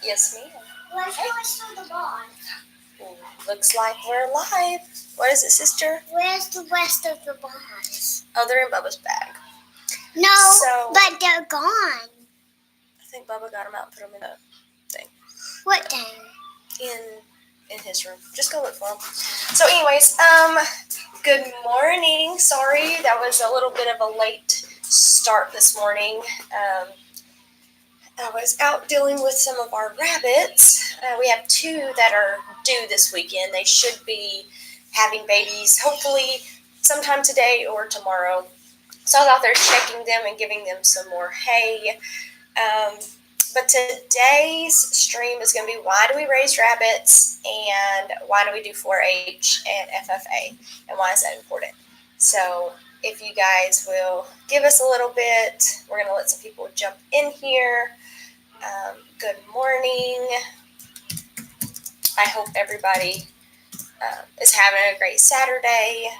Yes, ma'am. Where's the rest of the ball? Looks like we're live. What is it, sister? Where's the rest of the balls? Oh, they're in Bubba's bag. No, but they're gone. I think Bubba got them out and put them in the thing. What thing? In his room. Just go look for them. So, anyways, good morning. Sorry, that was a little bit of a late start this morning. I was out dealing with some of our rabbits. We have 2 that are due this weekend. They should be having babies, hopefully sometime today or tomorrow. So I was out there checking them and giving them some more hay. But today's stream is going to be why do we raise rabbits and why do we do 4-H and FFA and why is that important. So if you guys will give us a little bit, we're going to let some people jump in here. Good morning. I hope everybody is having a great Saturday.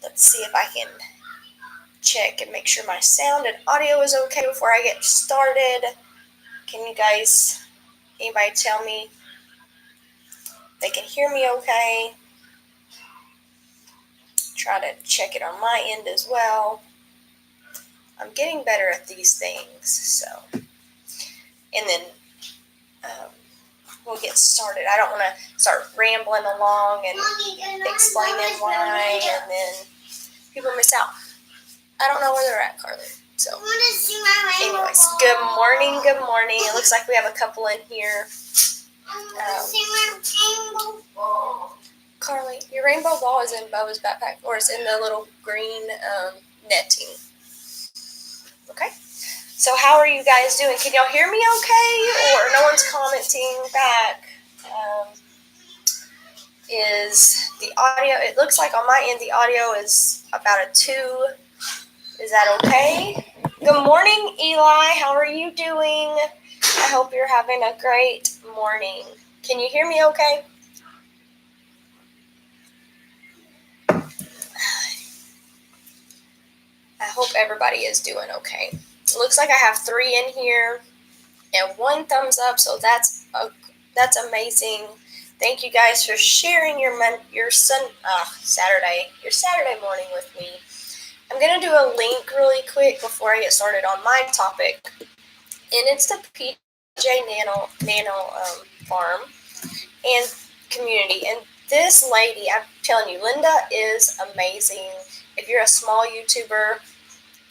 Let's see if I can check and make sure my sound and audio is okay before I get started. Can you guys, anybody tell me they can hear me okay? Try to check it on my end as well. I'm getting better at these things, so. And then we'll get started. I don't want to start rambling along and explaining why, and then people miss out. I don't know where they're at, Carly. So, anyways, good morning, good morning. It looks like we have a couple in here. Carly, your rainbow ball is in Bubba's backpack, or it's in the little green netting. Okay. So how are you guys doing? Can y'all hear me okay? Or no one's commenting back? Is the audio, it looks like on my end the audio is about a 2. Is that okay? Good morning, Eli. How are you doing? I hope you're having a great morning. Can you hear me okay? I hope everybody is doing okay. It looks like I have 3 in here and 1 thumbs up, so that's amazing. Thank you guys for sharing your Saturday morning with me. I'm gonna do a link really quick before I get started on my topic, and it's the PJ Nano farm and community. And this lady, I'm telling you, Linda is amazing. If you're a small YouTuber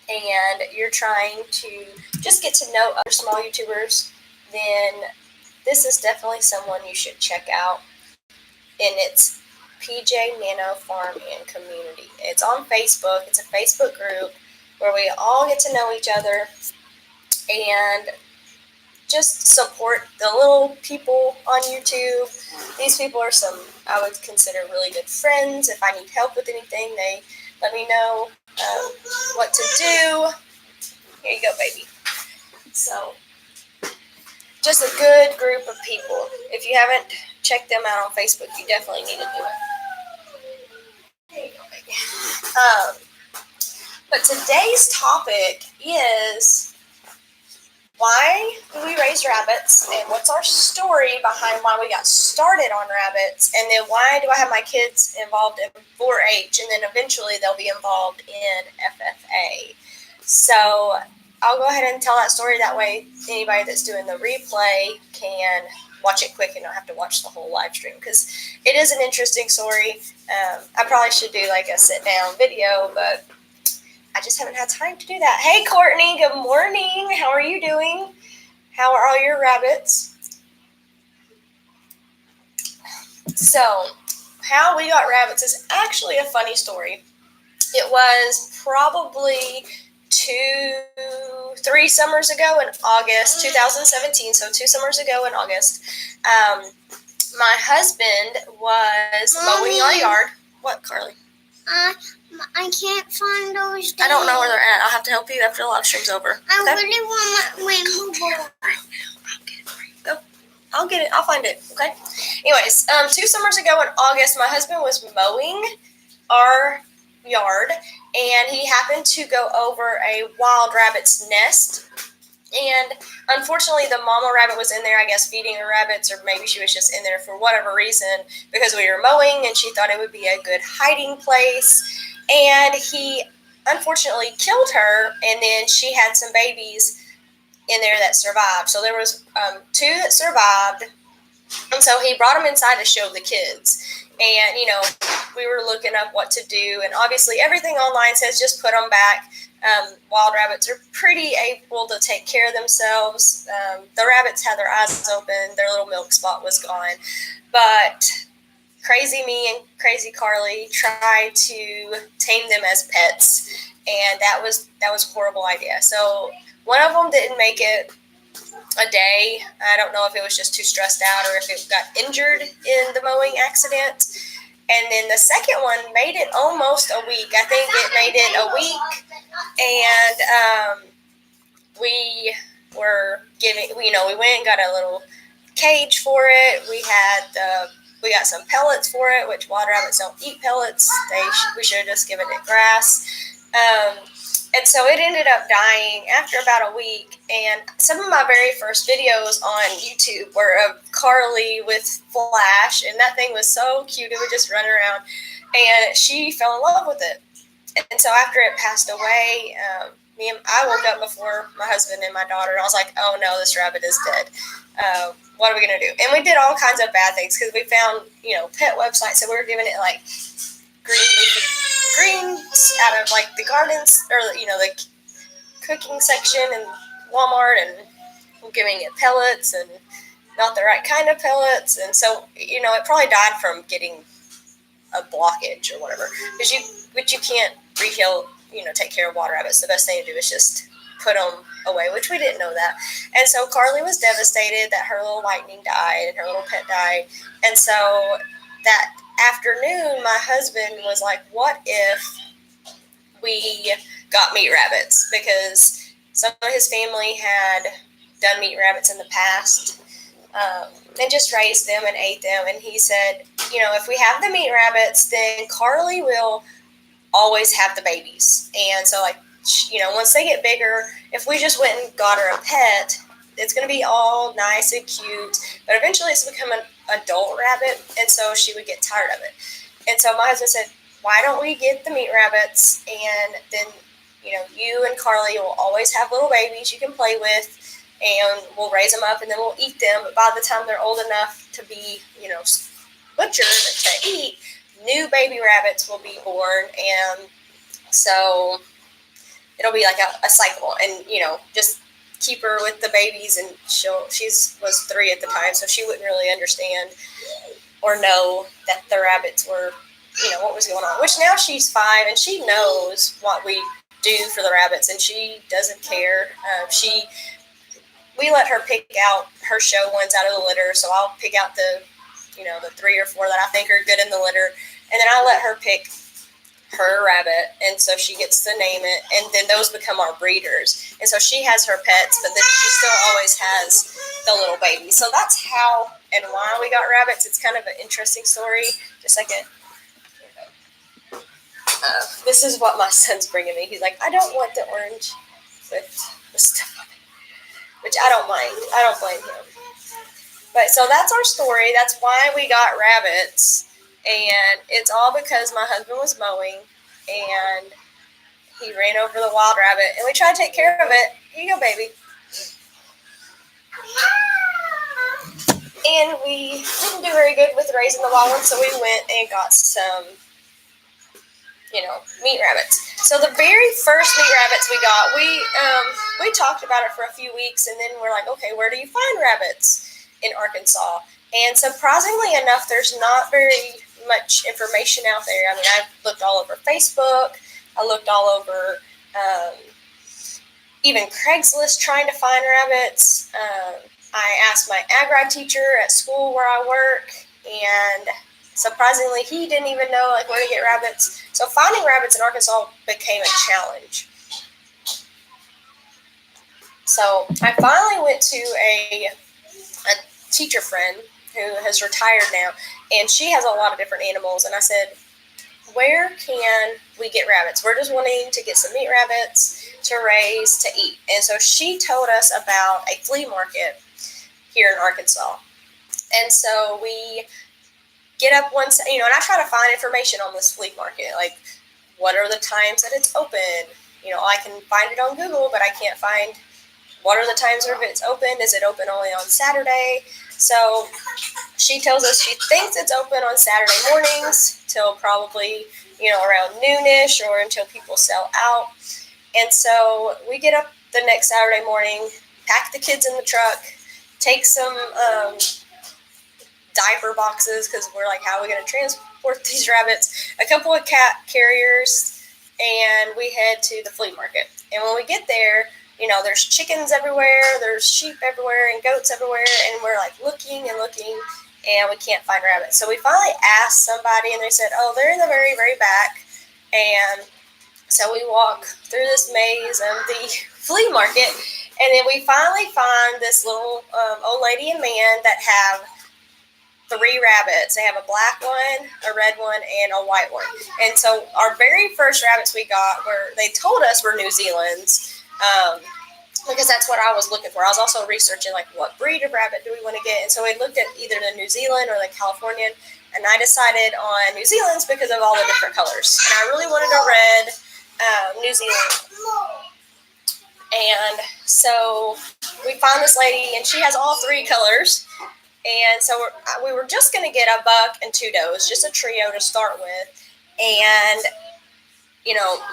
and you're trying to just get to know other small YouTubers, then this is definitely someone you should check out. And it's PJ Nano Farm and Community. It's on Facebook. It's a Facebook group where we all get to know each other and just support the little people on YouTube. These people are some I would consider really good friends. If I need help with anything, they let me know what to do. Here you go, baby. So, just a good group of people. If you haven't checked them out on Facebook, you definitely need to do it. There you go, baby. But today's topic is why do we raise rabbits, and what's our story behind why we got started on rabbits, and then why do I have my kids involved in 4-H, and then eventually they'll be involved in FFA. So I'll go ahead and tell that story. That way anybody that's doing the replay can watch it quick and not have to watch the whole live stream, because it is an interesting story. I probably should do like a sit down video, but I just haven't had time to do that. Hey, Courtney, good morning. How are you doing? How are all your rabbits? So, how we got rabbits is actually a funny story. It was probably 3 summers ago in August 2017, so 2 summers ago in August. My husband was mowing our yard. What, Carly? I can't find those days. I don't know where they're at. I'll have to help you after the live stream's over. Okay? I really want my rainbow ball. Go. I'll get it. I'll find it. Okay? Anyways, 2 summers ago in August, my husband was mowing our yard, and he happened to go over a wild rabbit's nest And unfortunately, the mama rabbit was in there, I guess, feeding the rabbits, or maybe she was just in there for whatever reason because we were mowing and she thought it would be a good hiding place. And he unfortunately killed her, and then she had some babies in there that survived. So there was 2 that survived, and so he brought them inside to show the kids. And, we were looking up what to do, and obviously everything online says just put them back. Wild rabbits are pretty able to take care of themselves. The rabbits had their eyes open, their little milk spot was gone. But crazy me and crazy Carly tried to tame them as pets, and that was a horrible idea. So one of them didn't make it a day. I don't know if it was just too stressed out or if it got injured in the mowing accident. And then the second one made it almost a week. I think it made it a week. And we were giving, we went and got a little cage for it. We got some pellets for it, which wild rabbits don't eat pellets. We should have just given it grass. And so it ended up dying after about a week. And some of my very first videos on YouTube were of Carly with Flash, and that thing was so cute. It would just run around, and she fell in love with it. And so after it passed away, I would up before my husband and my daughter, and I was like, oh no, this rabbit is dead. What are we going to do? And we did all kinds of bad things because we found, pet websites that we were giving it like greens out of like the gardens or, the cooking section in Walmart, and giving it pellets and not the right kind of pellets. And so, it probably died from getting a blockage or whatever, but you can't retail, take care of wild rabbits. The best thing to do is just put them away, which we didn't know that. And so Carly was devastated that her little Lightning died and her little pet died. And so that afternoon, my husband was like, what if we got meat rabbits? Because some of his family had done meat rabbits in the past, and just raised them and ate them. And he said, if we have the meat rabbits, then Carly will always have the babies. And so, once they get bigger, if we just went and got her a pet, it's going to be all nice and cute. But eventually it's become an adult rabbit, and so she would get tired of it. And so my husband said, why don't we get the meat rabbits, and then, you and Carly will always have little babies you can play with, and we'll raise them up, and then we'll eat them. But by the time they're old enough to be, butchered and to eat, new baby rabbits will be born. And so it'll be like a cycle, and, just keep her with the babies. And she was 3 at the time, so she wouldn't really understand or know that the rabbits were, what was going on, which now she's 5 and she knows what we do for the rabbits, and she doesn't care. We let her pick out her show ones out of the litter, so I'll pick out the 3 or 4 that I think are good in the litter, and then I let her pick her rabbit, and so she gets to name it, and then those become our breeders. And so she has her pets, but then she still always has the little baby. So that's how and why we got rabbits. It's kind of an interesting story. Just like this is what my son's bringing me. He's like, I don't want the orange with the stuff on it, which I don't mind. I don't blame him. But so that's our story. That's why we got rabbits. And it's all because my husband was mowing, and he ran over the wild rabbit, and we tried to take care of it. Here you go, baby. And we didn't do very good with raising the wild ones, so we went and got some, meat rabbits. So the very first meat rabbits we got, we talked about it for a few weeks, and then we're like, okay, where do you find rabbits in Arkansas? And surprisingly enough, there's not very much information out there. I mean, I looked all over Facebook. I looked all over even Craigslist trying to find rabbits. I asked my ag teacher at school where I work, and surprisingly, he didn't even know where to get rabbits. So finding rabbits in Arkansas became a challenge. So I finally went to a teacher friend who has retired now, and she has a lot of different animals. And I said, where can we get rabbits? We're just wanting to get some meat rabbits. to raise, to eat. And so she told us about a flea market here in Arkansas. And so we get up once, and I try to find information on this flea market, like what are the times that it's open. I can find it on Google, but I can't find what are the times where it's open. Is it open only on Saturday? So she tells us she thinks it's open on Saturday mornings till probably, around noonish or until people sell out. And so we get up the next Saturday morning, pack the kids in the truck, take some diaper boxes because we're like, how are we going to transport these rabbits? A couple of cat carriers, and we head to the flea market. And when we get there, there's chickens everywhere, there's sheep everywhere, and goats everywhere, and we're like looking and looking, and we can't find rabbits. So we finally asked somebody, and they said, oh, they're in the very, very back. And so we walk through this maze of the flea market, and then we finally find this little old lady and man that have 3 rabbits. They have a black one, a red one, and a white one. And so our very first rabbits we got they told us were New Zealand's, because that's what I was looking for. I was also researching, like, what breed of rabbit do we want to get? And so we looked at either the New Zealand or the Californian, and I decided on New Zealand's because of all the different colors. And I really wanted a red New Zealand. And so we found this lady, and she has all 3 colors. And so we were just going to get a buck and 2 does, just a trio to start with. And,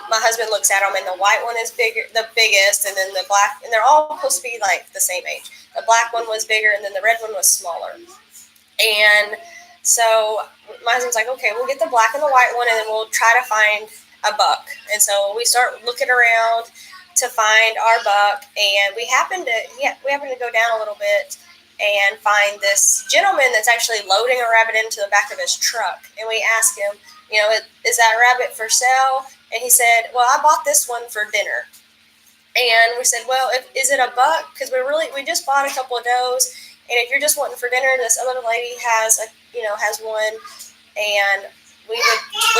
my husband looks at them, and the white one is the biggest, and then the black, and they're all supposed to be like the same age. The black one was bigger, and then the red one was smaller. And so my husband's like, okay, we'll get the black and the white one, and then we'll try to find a buck. And so we start looking around to find our buck, and we happen to go down a little bit and find this gentleman that's actually loading a rabbit into the back of his truck. And we ask him, is that rabbit for sale? And he said, well, I bought this one for dinner. And we said, well, is it a buck? Because we just bought a couple of does, and if you're just wanting for dinner, this other lady has one, and we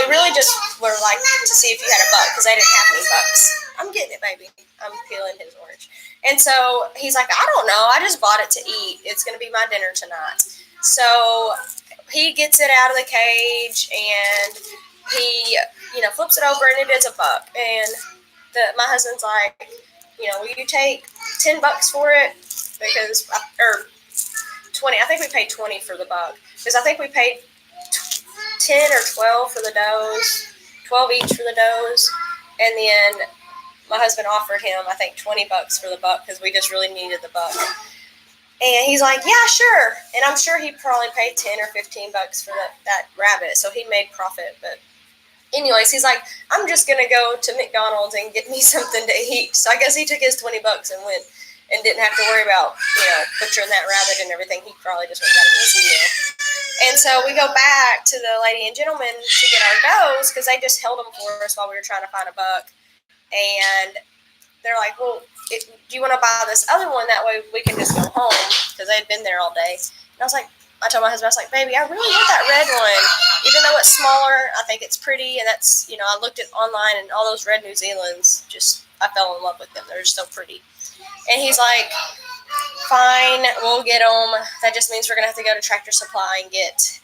really just were like to see if you had a buck because I didn't have any bucks. I'm getting it, baby. I'm peeling his orange. And so he's like, I don't know. I just bought it to eat. It's going to be my dinner tonight. So he gets it out of the cage, and he, flips it over, and it is a buck. And my husband's like, will you take $10 for it? Because, or 20. I think we paid 20 for the buck. Because I think we paid 10 or 12 for the does, 12 each for the does. And then my husband offered him, I think, $20 for the buck because we just really needed the buck. And he's like, yeah, sure. And I'm sure he probably paid 10 or 15 bucks for that rabbit. So he made profit. But anyways, he's like, I'm just going to go to McDonald's and get me something to eat. So I guess he took his $20 and went and didn't have to worry about, butchering that rabbit and everything. He probably just went and got an easy meal. And so we go back to the lady and gentleman to get our does because they just held them for us while we were trying to find a buck. And they're like, well, do you want to buy this other one? That way we can just go home because they had been there all day. And I told my husband, I was like, baby, I really want that red one. Even though it's smaller, I think it's pretty. And that's, I looked at online and all those red New Zealands, I fell in love with them. They're just so pretty. And he's like, fine, we'll get them. That just means we're going to have to go to Tractor Supply and get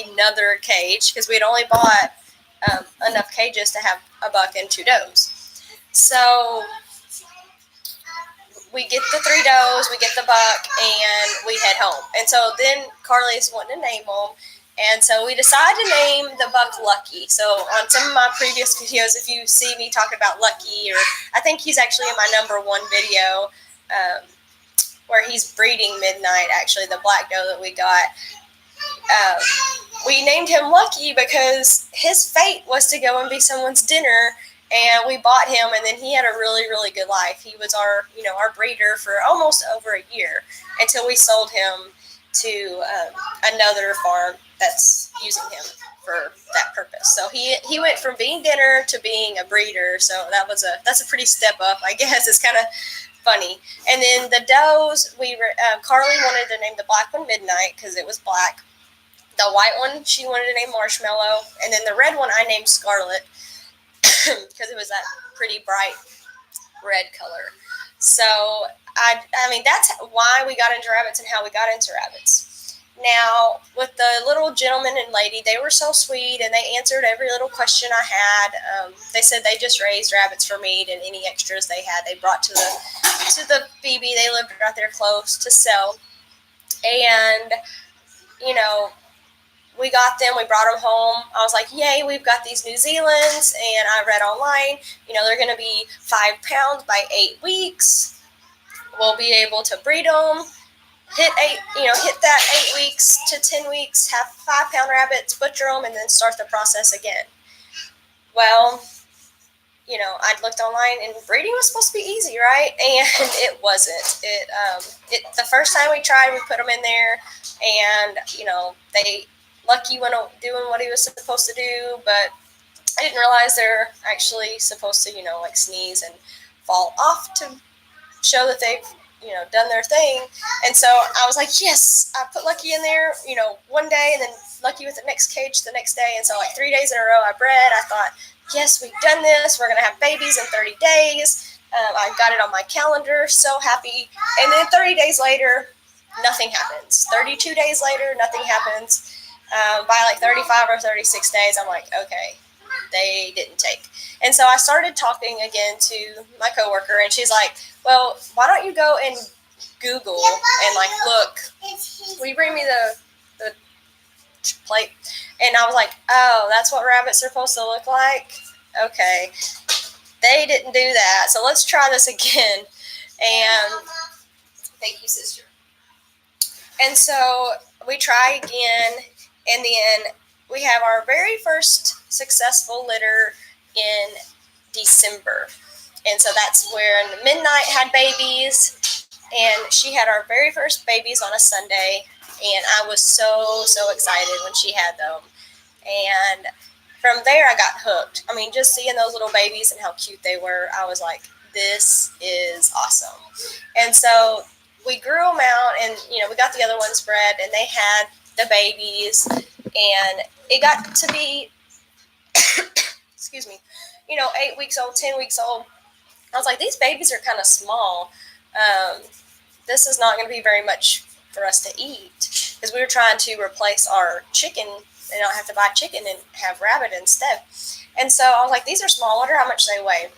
another cage because we'd only bought enough cages to have a buck and 2 does. So we get the 3 does, we get the buck, and we head home. And so then Carly's wanting to name them. And so we decided to name the buck Lucky. So on some of my previous videos, if you see me talk about Lucky, or I think he's actually in my #1 video where he's breeding Midnight, actually, the black doe that we got. We named him Lucky because his fate was to go and be someone's dinner. And we bought him, and then he had a really, really good life. He was our breeder for almost over a year until we sold him to another farm that's using him for that purpose. So he went from being dinner to being a breeder. So that's a pretty step up, I guess. It's kind of funny. And then the does, Carly wanted to name the black one Midnight because it was black. The white one she wanted to name Marshmallow, and then the red one I named Scarlet. Because it was that pretty bright red color. So I mean, that's why we got into rabbits and how we got into rabbits. Now, with the little gentleman and lady, they were so sweet, and they answered every little question I had. They said they just raised rabbits for meat, and any extras they had, they brought to the Phoebe. They lived right there close to sell, and you know, we got them. We brought them home. I was like, yay! We've got these New Zealands, and I read online. They're going to be 5 pounds by 8 weeks. We'll be able to breed them. Hit that 8 weeks to 10 weeks, have 5 pound rabbits, butcher them, and then start the process again. Well, I'd looked online, and breeding was supposed to be easy, right? And it wasn't. The first time we tried, we put them in there, and Lucky went doing what he was supposed to do, but I didn't realize they're actually supposed to, sneeze and fall off to show that they've done their thing. And so I was like, yes, I put Lucky in there, one day, and then Lucky with the next cage the next day. And so 3 days in a row I bred. I thought, yes, we've done this. We're going to have babies in 30 days. I got it on my calendar, so happy. And then 30 days later, nothing happens. 32 days later, nothing happens. By 35 or 36 days, I'm like, okay, they didn't take. And so I started talking again to my coworker, and she's like, well, why don't you go and Google and look, will you bring me the plate? And I was like, oh, that's what rabbits are supposed to look like? Okay. They didn't do that, so let's try this again. And thank you, sister. And so we try again, and then we have our very first successful litter in December. And so that's when Midnight had babies, and she had our very first babies on a Sunday, and I was so excited when she had them. And from there, I got hooked. I mean, just seeing those little babies and how cute they were, I was like, this is awesome. And so we grew them out, and, we got the other ones bred, and they had the babies, and it got to be, excuse me, 8 weeks old, 10 weeks old. I was like, these babies are kind of small. This is not going to be very much for us to eat, because we were trying to replace our chicken and not have to buy chicken and have rabbit instead. And so I was like, these are small. I wonder how much they weigh.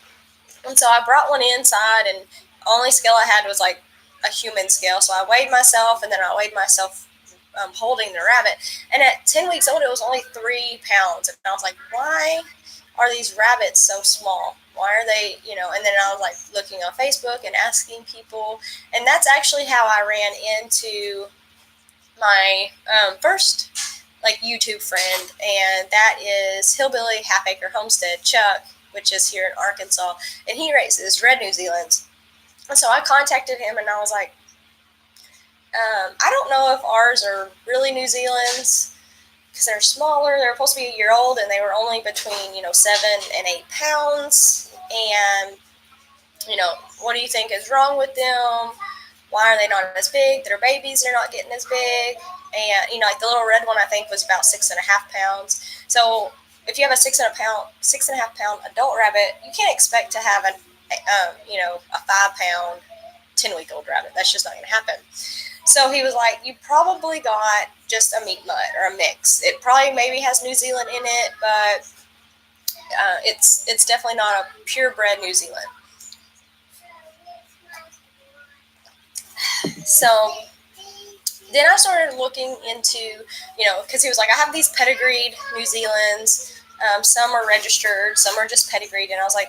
And so I brought one inside, and only scale I had was a human scale. So I weighed myself, and then I weighed myself holding the rabbit. And at 10 weeks old, it was only 3 pounds. And I was like, why are these rabbits so small? Why are they, and then I was looking on Facebook and asking people. And that's actually how I ran into my first YouTube friend, and that is Hillbilly Half Acre Homestead, Chuck, which is here in Arkansas, and he raises red New Zealands. And so I contacted him, and I was like, I don't know if ours are really New Zealands, because they're smaller. They're supposed to be a year old, and they were only between 7 and 8 pounds. And what do you think is wrong with them? Why are they not as big? Their babies are not getting as big. And the little red one, I think, was about 6.5 pounds. So if you have a 6.5 pound adult rabbit, you can't expect to have a 5 pound 10-week-old rabbit. That's just not going to happen. So he was like, you probably got just a meat mutt or a mix. It probably maybe has New Zealand in it, but it's definitely not a purebred New Zealand. So then I started looking into, because he was like, I have these pedigreed New Zealands. Some are registered, some are just pedigreed. And I was like,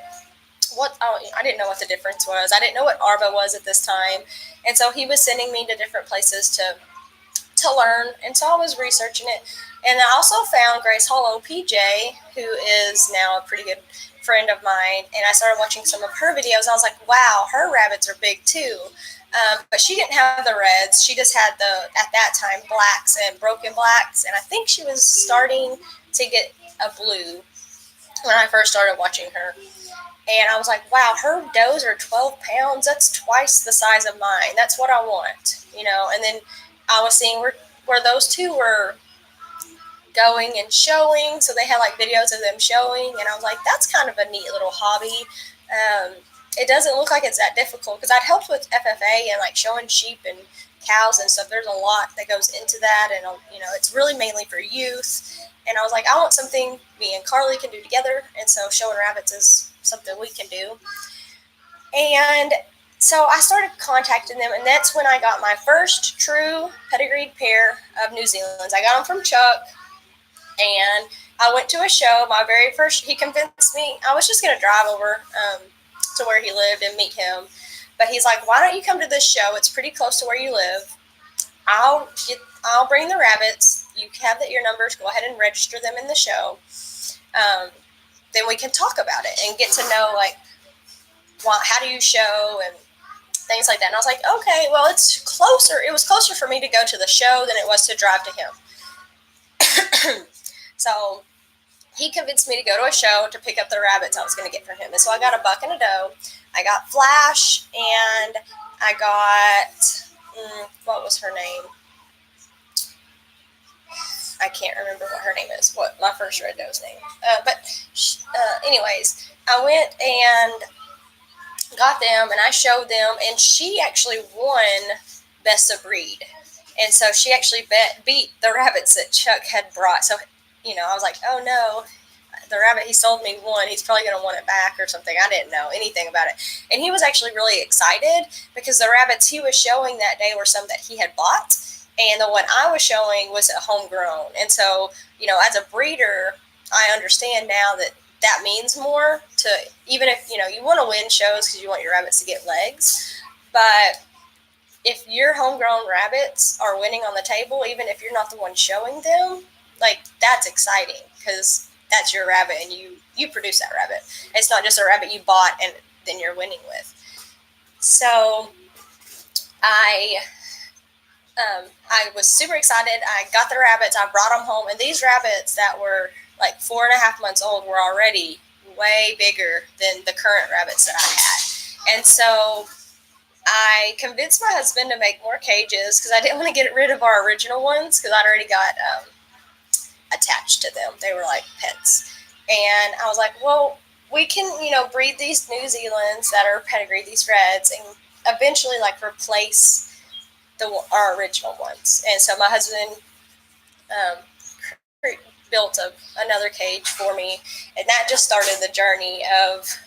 what? Oh, I didn't know what the difference was. I didn't know what ARBA was at this time. And so he was sending me to different places to learn. And so I was researching it. And I also found Grace Hollow PJ, who is now a pretty good friend of mine. And I started watching some of her videos. I was like, wow, her rabbits are big too. But she didn't have the reds. She just had at that time, blacks and broken blacks. And I think she was starting to get a blue when I first started watching her. And I was like, wow, her does are 12 pounds. That's twice the size of mine. That's what I want, And then I was seeing where those two were going and showing. So they had videos of them showing. And I was like, that's kind of a neat little hobby. it doesn't look like it's that difficult, because I'd helped with FFA and like showing sheep and cows and stuff. There's a lot that goes into that, and it's really mainly for youth. And I was like, I want something me and Carly can do together, and so showing rabbits is something we can do. And so I started contacting them, and that's when I got my first true pedigreed pair of New Zealands. I got them from Chuck, and I went to a show. My very first, he convinced me. I was just going to drive over to where he lived and meet him. But he's like, why don't you come to this show? It's pretty close to where you live. I'll bring the rabbits. You have your numbers. Go ahead and register them in the show. Then we can talk about it and get to know, like, how do you show and things like that. And I was like, okay, well, it's closer. It was closer for me to go to the show than it was to drive to him. So he convinced me to go to a show to pick up the rabbits I was going to get from him. And so I got a buck and a doe. I got Flash, and I got, what was her name? I can't remember what her name is, what my first red doe's name. Anyways, I went and got them, and I showed them, and she actually won Best of Breed. And so she actually beat the rabbits that Chuck had brought. So, I was like, oh no, the rabbit he sold me won. He's probably going to want it back or something. I didn't know anything about it. And he was actually really excited because the rabbits he was showing that day were some that he had bought. And the one I was showing was a homegrown. And so, as a breeder, I understand now that means more to, even if, you want to win shows because you want your rabbits to get legs. But if your homegrown rabbits are winning on the table, even if you're not the one showing them, like, that's exciting because that's your rabbit and you produce that rabbit. It's not just a rabbit you bought and then you're winning with. So I was super excited. I got the rabbits. I brought them home. And these rabbits that were like 4.5 months old were already way bigger than the current rabbits that I had. And so I convinced my husband to make more cages because I didn't want to get rid of our original ones because I'd already got attached to them. They were like pets. And I was like, well, we can, breed these New Zealands that are pedigreed, these reds, and eventually like replace our original ones. And so my husband built another cage for me, and that just started the journey of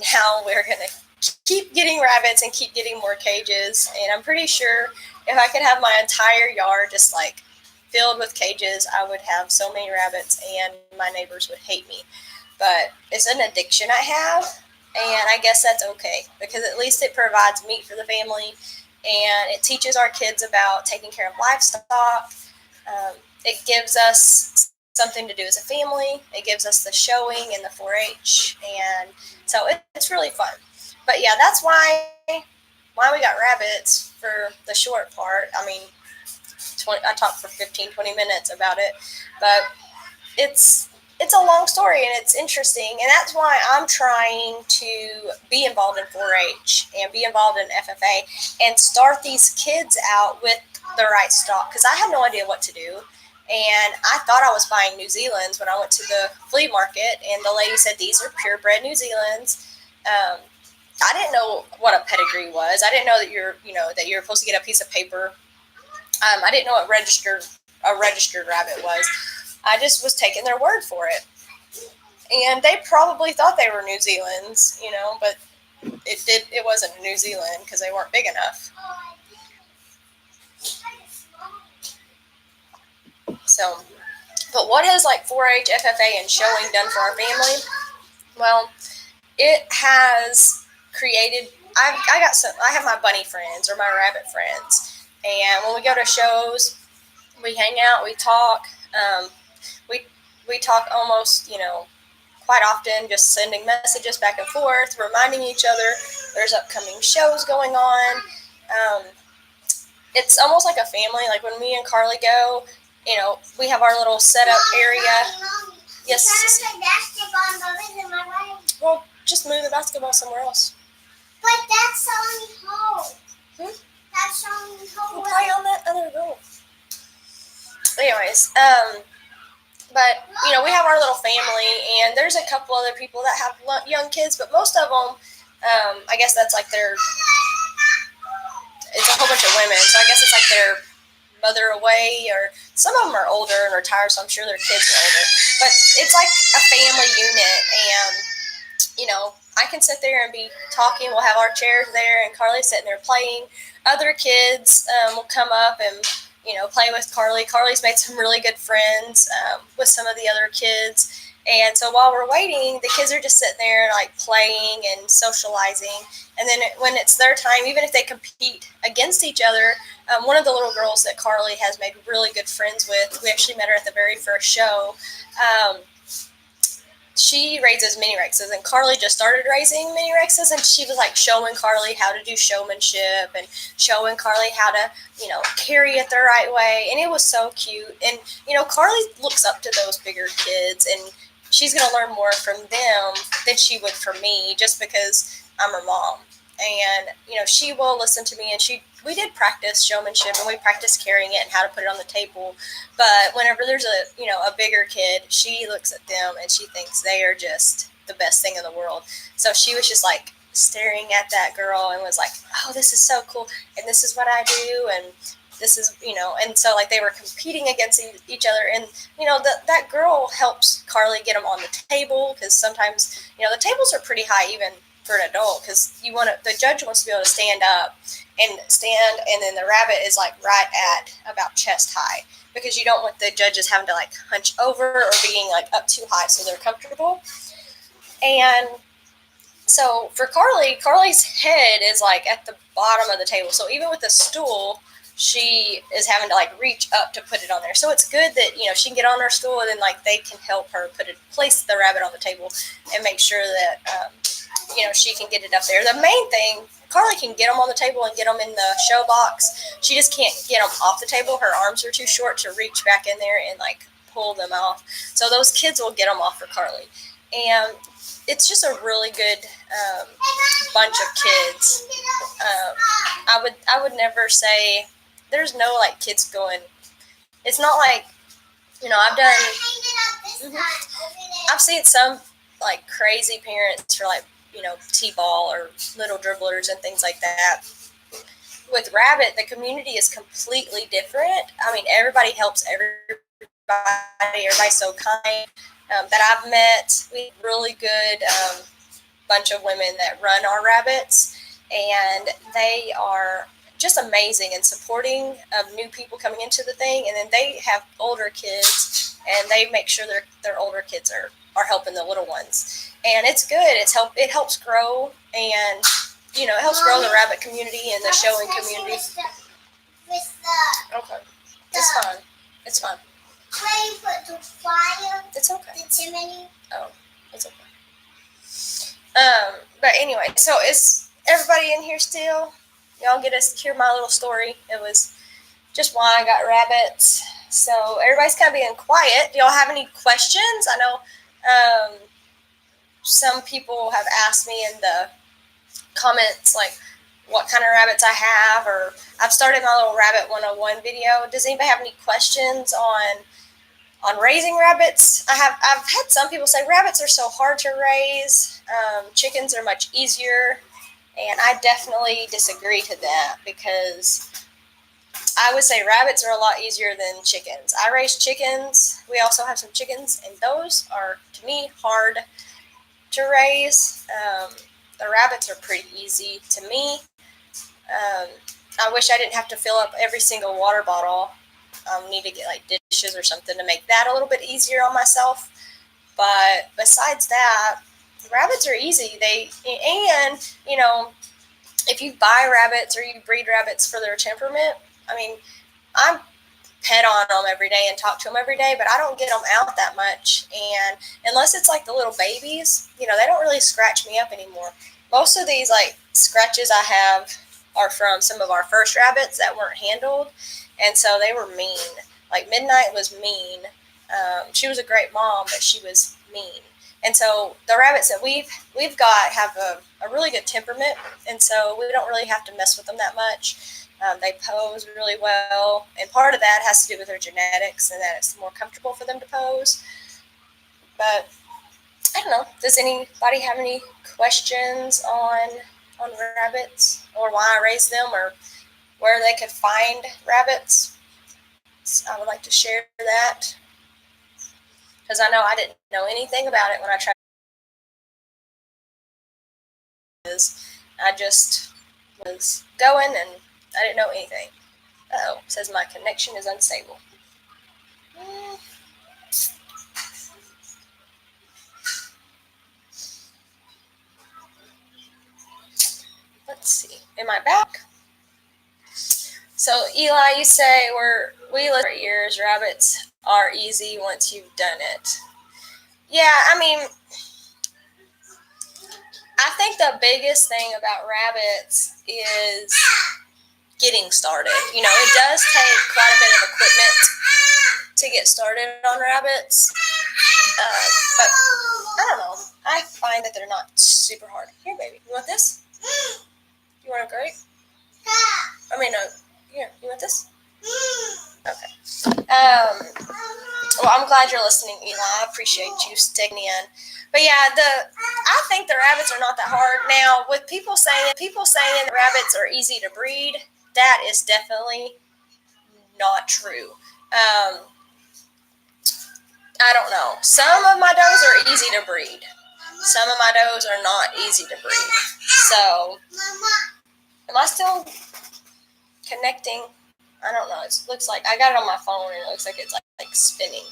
now we're going to keep getting rabbits and keep getting more cages. And I'm pretty sure if I could have my entire yard just like filled with cages, I would have so many rabbits and my neighbors would hate me. But it's an addiction I have, and I guess that's okay because at least it provides meat for the family, and it teaches our kids about taking care of livestock. It gives us something to do as a family. It gives us the showing and the 4-H, and so it's really fun. But yeah, that's why we got rabbits for the short part. I mean, I talked for 15-20 minutes about it, but it's a long story and it's interesting, and that's why I'm trying to be involved in 4-H and be involved in FFA and start these kids out with the right stock, because I had no idea what to do. And I thought I was buying New Zealands when I went to the flea market, and the lady said these are purebred New Zealands. I didn't know what a pedigree was. I didn't know that you're supposed to get a piece of paper. I didn't know what a registered rabbit was. I just was taking their word for it. And they probably thought they were New Zealands, but it wasn't a New Zealand because they weren't big enough. So, but what has like 4-H, FFA, and showing done for our family? Well, it has created. I have my bunny friends or my rabbit friends, and when we go to shows, we hang out, we talk. We talk almost, quite often, just sending messages back and forth, reminding each other there's upcoming shows going on. It's almost like a family. Like when me and Carly go, we have our little setup area. Yes. Well, just move the basketball somewhere else. But that's on hold. That's on hold. We'll play on that other goal. Anyways, but, we have our little family, and there's a couple other people that have young kids, but most of them, I guess that's like it's a whole bunch of women, so I guess it's like their mother away, or some of them are older and retired, so I'm sure their kids are older. But it's like a family unit, and I can sit there and be talking. We'll have our chairs there, and Carly's sitting there playing. Other kids will come up and play with Carly. Carly's made some really good friends with some of the other kids. And so while we're waiting, the kids are just sitting there like playing and socializing. And then when it's their time, even if they compete against each other, one of the little girls that Carly has made really good friends with, we actually met her at the very first show. She raises mini Rexes, and Carly just started raising mini Rexes, and she was like showing Carly how to do showmanship and showing Carly how to, carry it the right way. And it was so cute. And, Carly looks up to those bigger kids, and she's going to learn more from them than she would from me, just because I'm her mom. And, she will listen to me, and we did practice showmanship, and we practiced carrying it and how to put it on the table. But whenever there's a bigger kid, she looks at them and she thinks they are just the best thing in the world. So she was just like staring at that girl and was like, oh, this is so cool. And this is what I do. And this is, and so like they were competing against each other. And, that girl helps Carly get them on the table, because sometimes, the tables are pretty high even for an adult, because the judge wants to be able to stand up and then the rabbit is like right at about chest high, because you don't want the judges having to like hunch over or being like up too high so they're comfortable. And so for Carly's head is like at the bottom of the table, so even with the stool she is having to like reach up to put it on there. So it's good that she can get on her stool, and then like they can help her place the rabbit on the table and make sure that she can get it up there. The main thing, Carly can get them on the table and get them in the show box. She just can't get them off the table. Her arms are too short to reach back in there and like pull them off. So those kids will get them off for Carly. And it's just a really good bunch of kids. I would never say there's no like kids going. It's not like I've done. I've seen some like crazy parents for like T-ball or little dribblers and things like that. With rabbit, the community is completely different. I mean, everybody helps everybody. Everybody's so kind. That I've met, we have really good bunch of women that run our rabbits, and they are just amazing and supporting of new people coming into the thing. And then they have older kids, and they make sure their older kids are helping the little ones. And it's good. It helps grow, and it helps grow the rabbit community and the showing community. Okay, it's fine. It's fine. Where you put the fire? It's okay. The chimney? Oh, it's okay. But anyway, so is everybody in here still? Y'all get to hear my little story. It was just why I got rabbits. So everybody's kind of being quiet. Do y'all have any questions? I know some people have asked me in the comments, like, what kind of rabbits I have, or I've started my little Rabbit 101 video. Does anybody have any questions on raising rabbits? I've had some people say rabbits are so hard to raise. Chickens are much easier, and I definitely disagree to that, because I would say rabbits are a lot easier than chickens. I raise chickens. We also have some chickens, and those are, to me, hard to raise. The rabbits are pretty easy to me. I wish I didn't have to fill up every single water bottle. Need to get like dishes or something to make that a little bit easier on myself. But besides that, rabbits are easy. If you buy rabbits or you breed rabbits for their temperament, I mean, I pet on them every day and talk to them every day, but I don't get them out that much. And unless it's like the little babies, they don't really scratch me up anymore. Most of these like scratches I have are from some of our first rabbits that weren't handled, and so they were mean. Like Midnight was mean. She was a great mom, but she was mean. And so the rabbits that we've got have a really good temperament, and so we don't really have to mess with them that much. They pose really well, and part of that has to do with their genetics and that it's more comfortable for them to pose. But I don't know. Does anybody have any questions on rabbits, or why I raise them, or where they could find rabbits? So I would like to share that, because I know I didn't know anything about it when I tried. I just was going and I didn't know anything. Uh-oh, it says my connection is unstable. Let's see. Am I back? So Eli, you say we live for years. Rabbits are easy once you've done it. Yeah, I mean, I think the biggest thing about rabbits is getting started. You know, it does take quite a bit of equipment to get started on rabbits, but I don't know. I find that they're not super hard. Here, baby, you want this? You want a grape? I mean, no. Here, you want this? Okay. Well, I'm glad you're listening, Eli. I appreciate you sticking in. But yeah, I think the rabbits are not that hard. Now, with people saying rabbits are easy to breed, that is definitely not true. I don't know. Some of my does are easy to breed. Some of my does are not easy to breed. So, am I still connecting? I don't know. It looks like I got it on my phone and it looks like it's like spinning.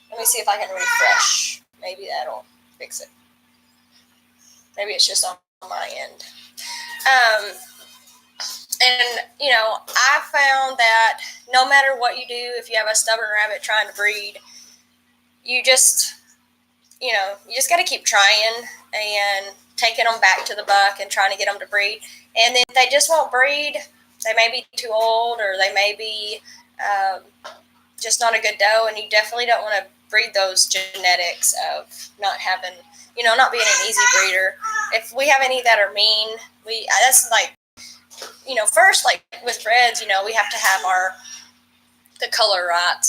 Let me see if I can refresh. Maybe that'll fix it. Maybe it's just on my end. And, you know, I found that no matter what you do, if you have a stubborn rabbit trying to breed, you just got to keep trying and taking them back to the buck and trying to get them to breed. And then if they just won't breed, they may be too old, or they may be just not a good doe, and you definitely don't want to breed those genetics of not being an easy breeder. If we have any that are mean, that's like, first, like with reds, we have to have the color right.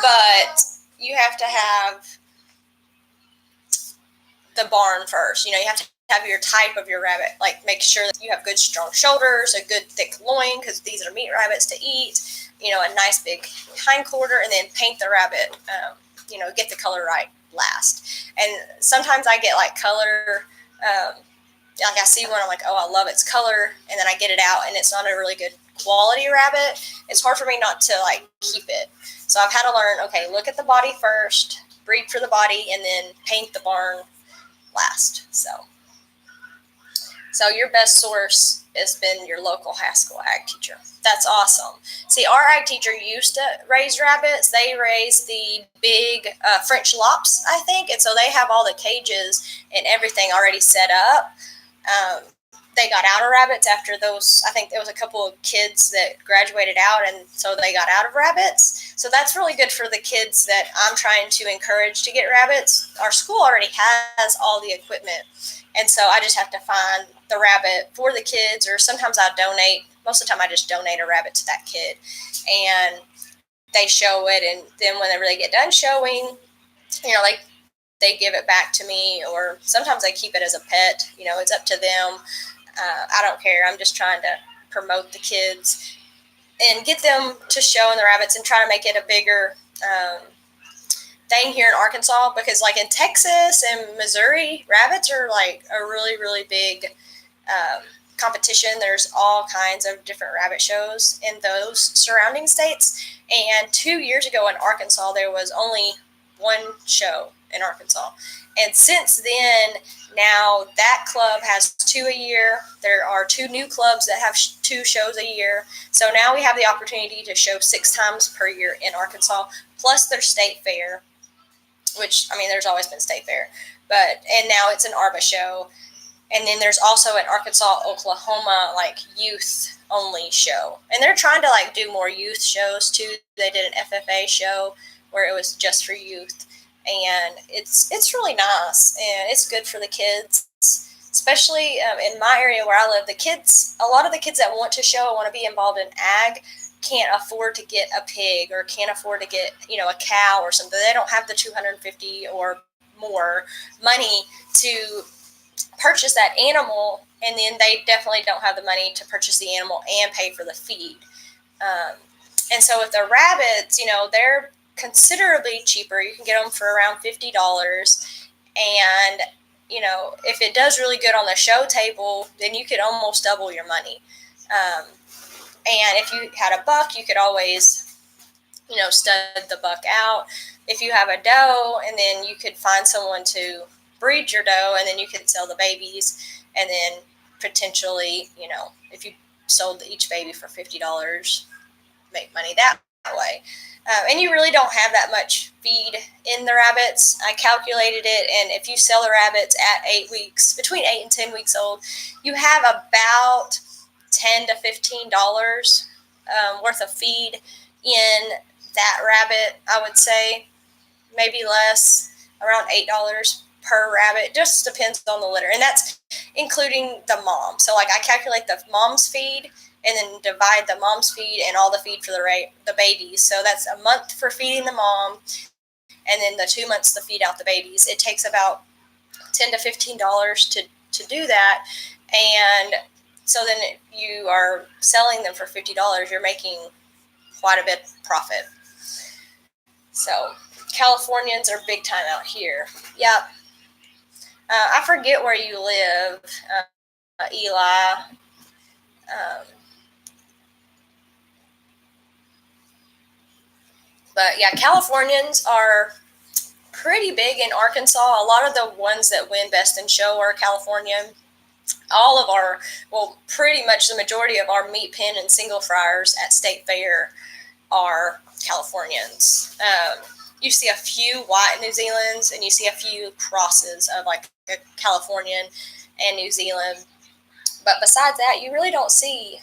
But you have to have the barn first. You have to have your type of your rabbit, like make sure that you have good strong shoulders, a good thick loin, because these are meat rabbits to eat, a nice big hind quarter, and then paint the rabbit, get the color right last. And sometimes I get like color, like I see one, I'm like, oh, I love its color, and then I get it out and it's not a really good quality rabbit. It's hard for me not to like keep it. So I've had to learn, okay, look at the body first, breed for the body, and then paint the barn last. So your best source has been your local Haskell ag teacher. That's awesome. See, our ag teacher used to raise rabbits. They raise the big French lops, I think, and so they have all the cages and everything already set up. They got out of rabbits after those. I think there was a couple of kids that graduated out, and so they got out of rabbits. So that's really good for the kids that I'm trying to encourage to get rabbits. Our school already has all the equipment, and so I just have to find the rabbit for the kids, or sometimes I donate. Most of the time I just donate a rabbit to that kid, and they show it, and then whenever they get done showing, they give it back to me, or sometimes I keep it as a pet. It's up to them. I don't care. I'm just trying to promote the kids and get them to show in the rabbits and try to make it a bigger thing here in Arkansas, because like in Texas and Missouri, rabbits are like a really, really big competition. There's all kinds of different rabbit shows in those surrounding states. And 2 years ago in Arkansas, there was only one show in Arkansas. And since then, now that club has 2 a year. There are 2 new clubs that have 2 shows a year. So now we have the opportunity to show 6 times per year in Arkansas, plus their state fair, which, I mean, there's always been state fair, and now it's an ARBA show. And then there's also an Arkansas, Oklahoma, like youth only show. And they're trying to like do more youth shows too. They did an FFA show where it was just for youth. And it's really nice, and it's good for the kids, especially in my area where I live. A lot of the kids that want to show, want to be involved in ag, can't afford to get a pig, or can't afford to get, a cow or something. They don't have the $250 or more money to purchase that animal, and then they definitely don't have the money to purchase the animal and pay for the feed. And so with the rabbits, they're considerably cheaper. You can get them for around $50. And, if it does really good on the show table, then you could almost double your money. And if you had a buck, you could always, stud the buck out. If you have a doe, and then you could find someone to breed your doe, and then you could sell the babies, and then potentially, if you sold each baby for $50, make money that way. And you really don't have that much feed in the rabbits. I calculated it, and if you sell the rabbits at 8 weeks, between 8 and 10 weeks old, you have about $10 to $15 worth of feed in that rabbit. I would say maybe less, around $8 per rabbit. Just depends on the litter, and that's including the mom. So I calculate the mom's feed and then divide the mom's feed and all the feed for the babies. So that's a month for feeding the mom, and then the 2 months to feed out the babies. It takes about $10 to $15 to do that, and so then if you are selling them for $50, you're making quite a bit of profit. So Californians are big time out here. Yep. I forget where you live, Eli. But yeah, Californians are pretty big in Arkansas. A lot of the ones that win Best in Show are Californian. Pretty much the majority of our meat pen and single fryers at State Fair are Californians. You see a few white New Zealands, and you see a few crosses of like a Californian and New Zealand. But besides that, you really don't see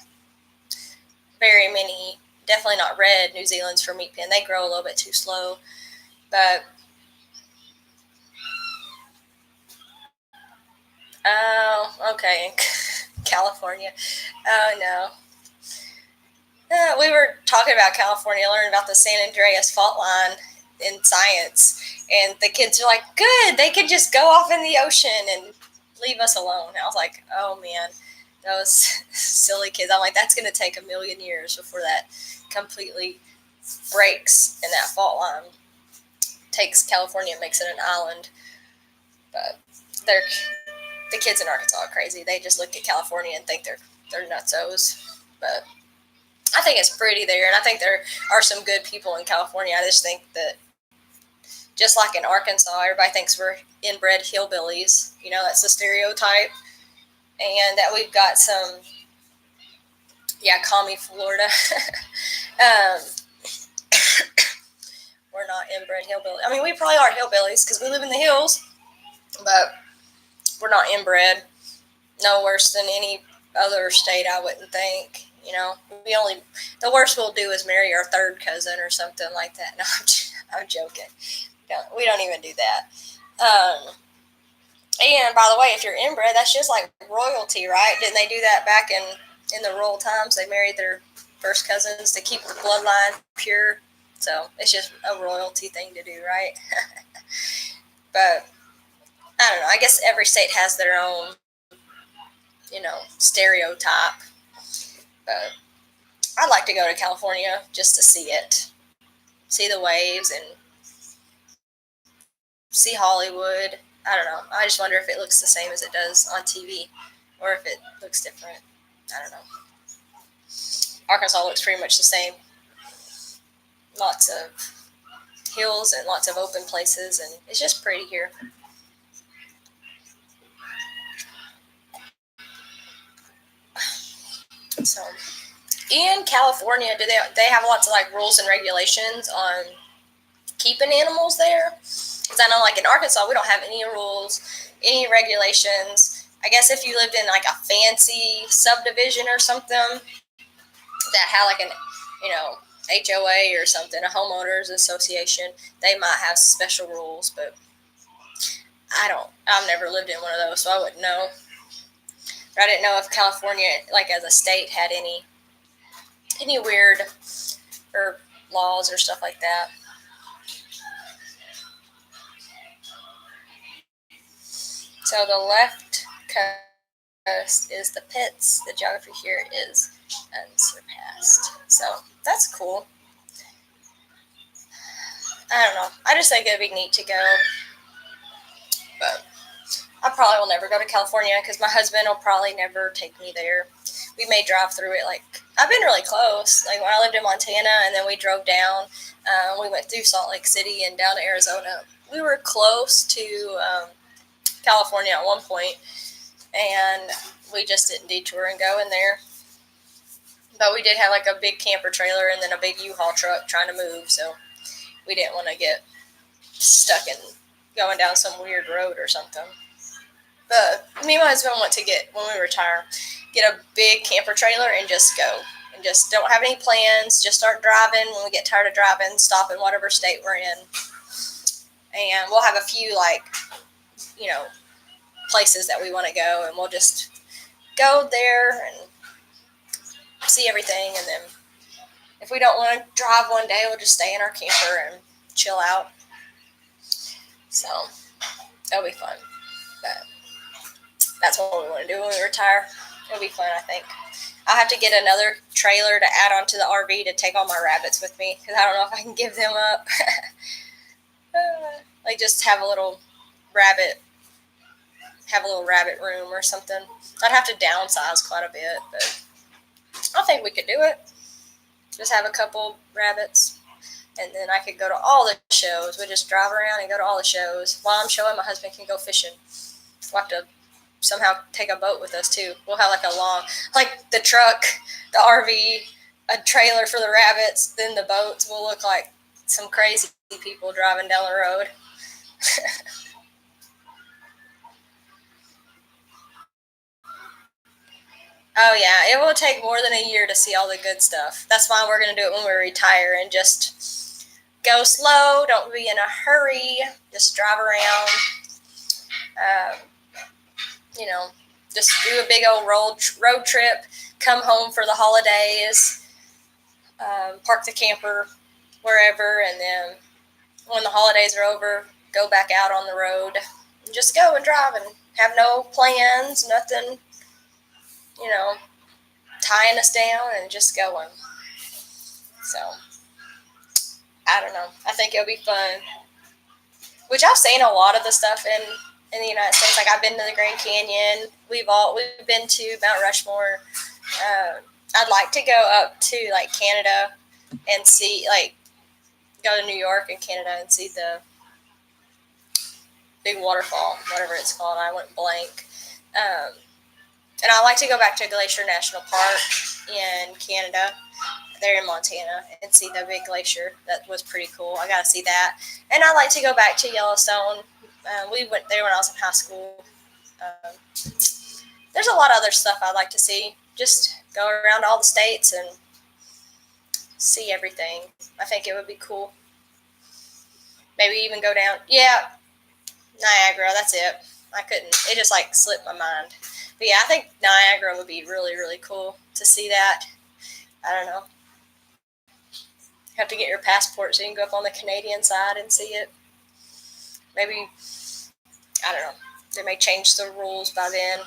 very many, definitely not red New Zealands for meat pen. They grow a little bit too slow. But, oh, okay, California. Oh, no. We were talking about California, learning about the San Andreas fault line in science, and the kids are like, good, they could just go off in the ocean and leave us alone. And I was like, oh, man. Those silly kids. I'm like, that's going to take 1 million years before that completely breaks and that fault line takes California and makes it an island. But the kids in Arkansas are crazy. They just look at California and think they're nutsos. But I think it's pretty there, and I think there are some good people in California. I just think that just like in Arkansas, everybody thinks we're inbred hillbillies. That's the stereotype. And that we've got some, call me Florida. We're not inbred hillbillies. I mean, we probably are hillbillies because we live in the hills, but we're not inbred. No worse than any other state, I wouldn't think. The worst we'll do is marry our third cousin or something like that. No, I'm joking. We don't even do that. And by the way, if you're inbred, that's just like royalty, right? Didn't they do that back in the royal times? They married their first cousins to keep the bloodline pure. So it's just a royalty thing to do, right? But I don't know. I guess every state has their own, stereotype. But I'd like to go to California just to see it, see the waves, and see Hollywood. I don't know. I just wonder if it looks the same as it does on TV, or if it looks different. I don't know. Arkansas looks pretty much the same. Lots of hills and lots of open places, and it's just pretty here. So, in California, do they have lots of like rules and regulations on keeping animals there? Because I know, like in Arkansas, we don't have any rules, any regulations. I guess if you lived in like a fancy subdivision or something that had like an, HOA or something, a homeowners association, they might have special rules. But I've never lived in one of those, so I wouldn't know. But I didn't know if California, like as a state, had any weird or laws or stuff like that. So the left coast is the pits. The geography here is unsurpassed. So that's cool. I don't know. I just think it'd be neat to go. But I probably will never go to California because my husband will probably never take me there. We may drive through it. Like, I've been really close. Like, when I lived in Montana and then we drove down, we went through Salt Lake City and down to Arizona. We were close to California at one point, and we just didn't detour and go in there. But we did have like a big camper trailer and then a big U-Haul truck trying to move, so we didn't want to get stuck in going down some weird road or something. But me and my husband want to get, when we retire, get a big camper trailer and just go. And just don't have any plans. Just start driving. When we get tired of driving, stop in whatever state we're in. And we'll have a few, like, places that we want to go. And we'll just go there and see everything. And then if we don't want to drive one day, we'll just stay in our camper and chill out. So that'll be fun. But that's what we want to do when we retire. It'll be fun, I think. I'll have to get another trailer to add onto the RV to take all my rabbits with me because I don't know if I can give them up. Like, just have a little rabbit room or something. I'd have to downsize quite a bit, but I think we could do it. Just have a couple rabbits, and then I could go to all the shows. We just drive around and go to all the shows. While I'm showing, my husband can go fishing. We'll have to somehow take a boat with us too. We'll have like a long, like the truck, the RV, a trailer for the rabbits, then the boats. Will look like some crazy people driving down the road. Oh yeah, it will take more than a year to see all the good stuff. That's why we're going to do it when we retire and just go slow. Don't be in a hurry. Just drive around. Just do a big old road trip, come home for the holidays, park the camper wherever, and then when the holidays are over, go back out on the road and just go and drive and have no plans, nothing, tying us down and just going. So, I don't know. I think it'll be fun. Which I've seen a lot of the stuff in the United States. Like, I've been to the Grand Canyon. We've been to Mount Rushmore. I'd like to go up to like Canada and see, like, go to New York and Canada and see the big waterfall, whatever it's called. I went blank. And I like to go back to Glacier National Park in Canada, there in Montana, and see the big glacier. That was pretty cool. I got to see that. And I like to go back to Yellowstone. We went there when I was in high school. There's a lot of other stuff I'd like to see. Just go around all the states and see everything. I think it would be cool. Maybe even go down. Yeah, Niagara, that's it. I couldn't. It just like slipped my mind. But yeah, I think Niagara would be really, really cool to see that. I don't know. You have to get your passport so you can go up on the Canadian side and see it. Maybe, I don't know. They may change the rules by then.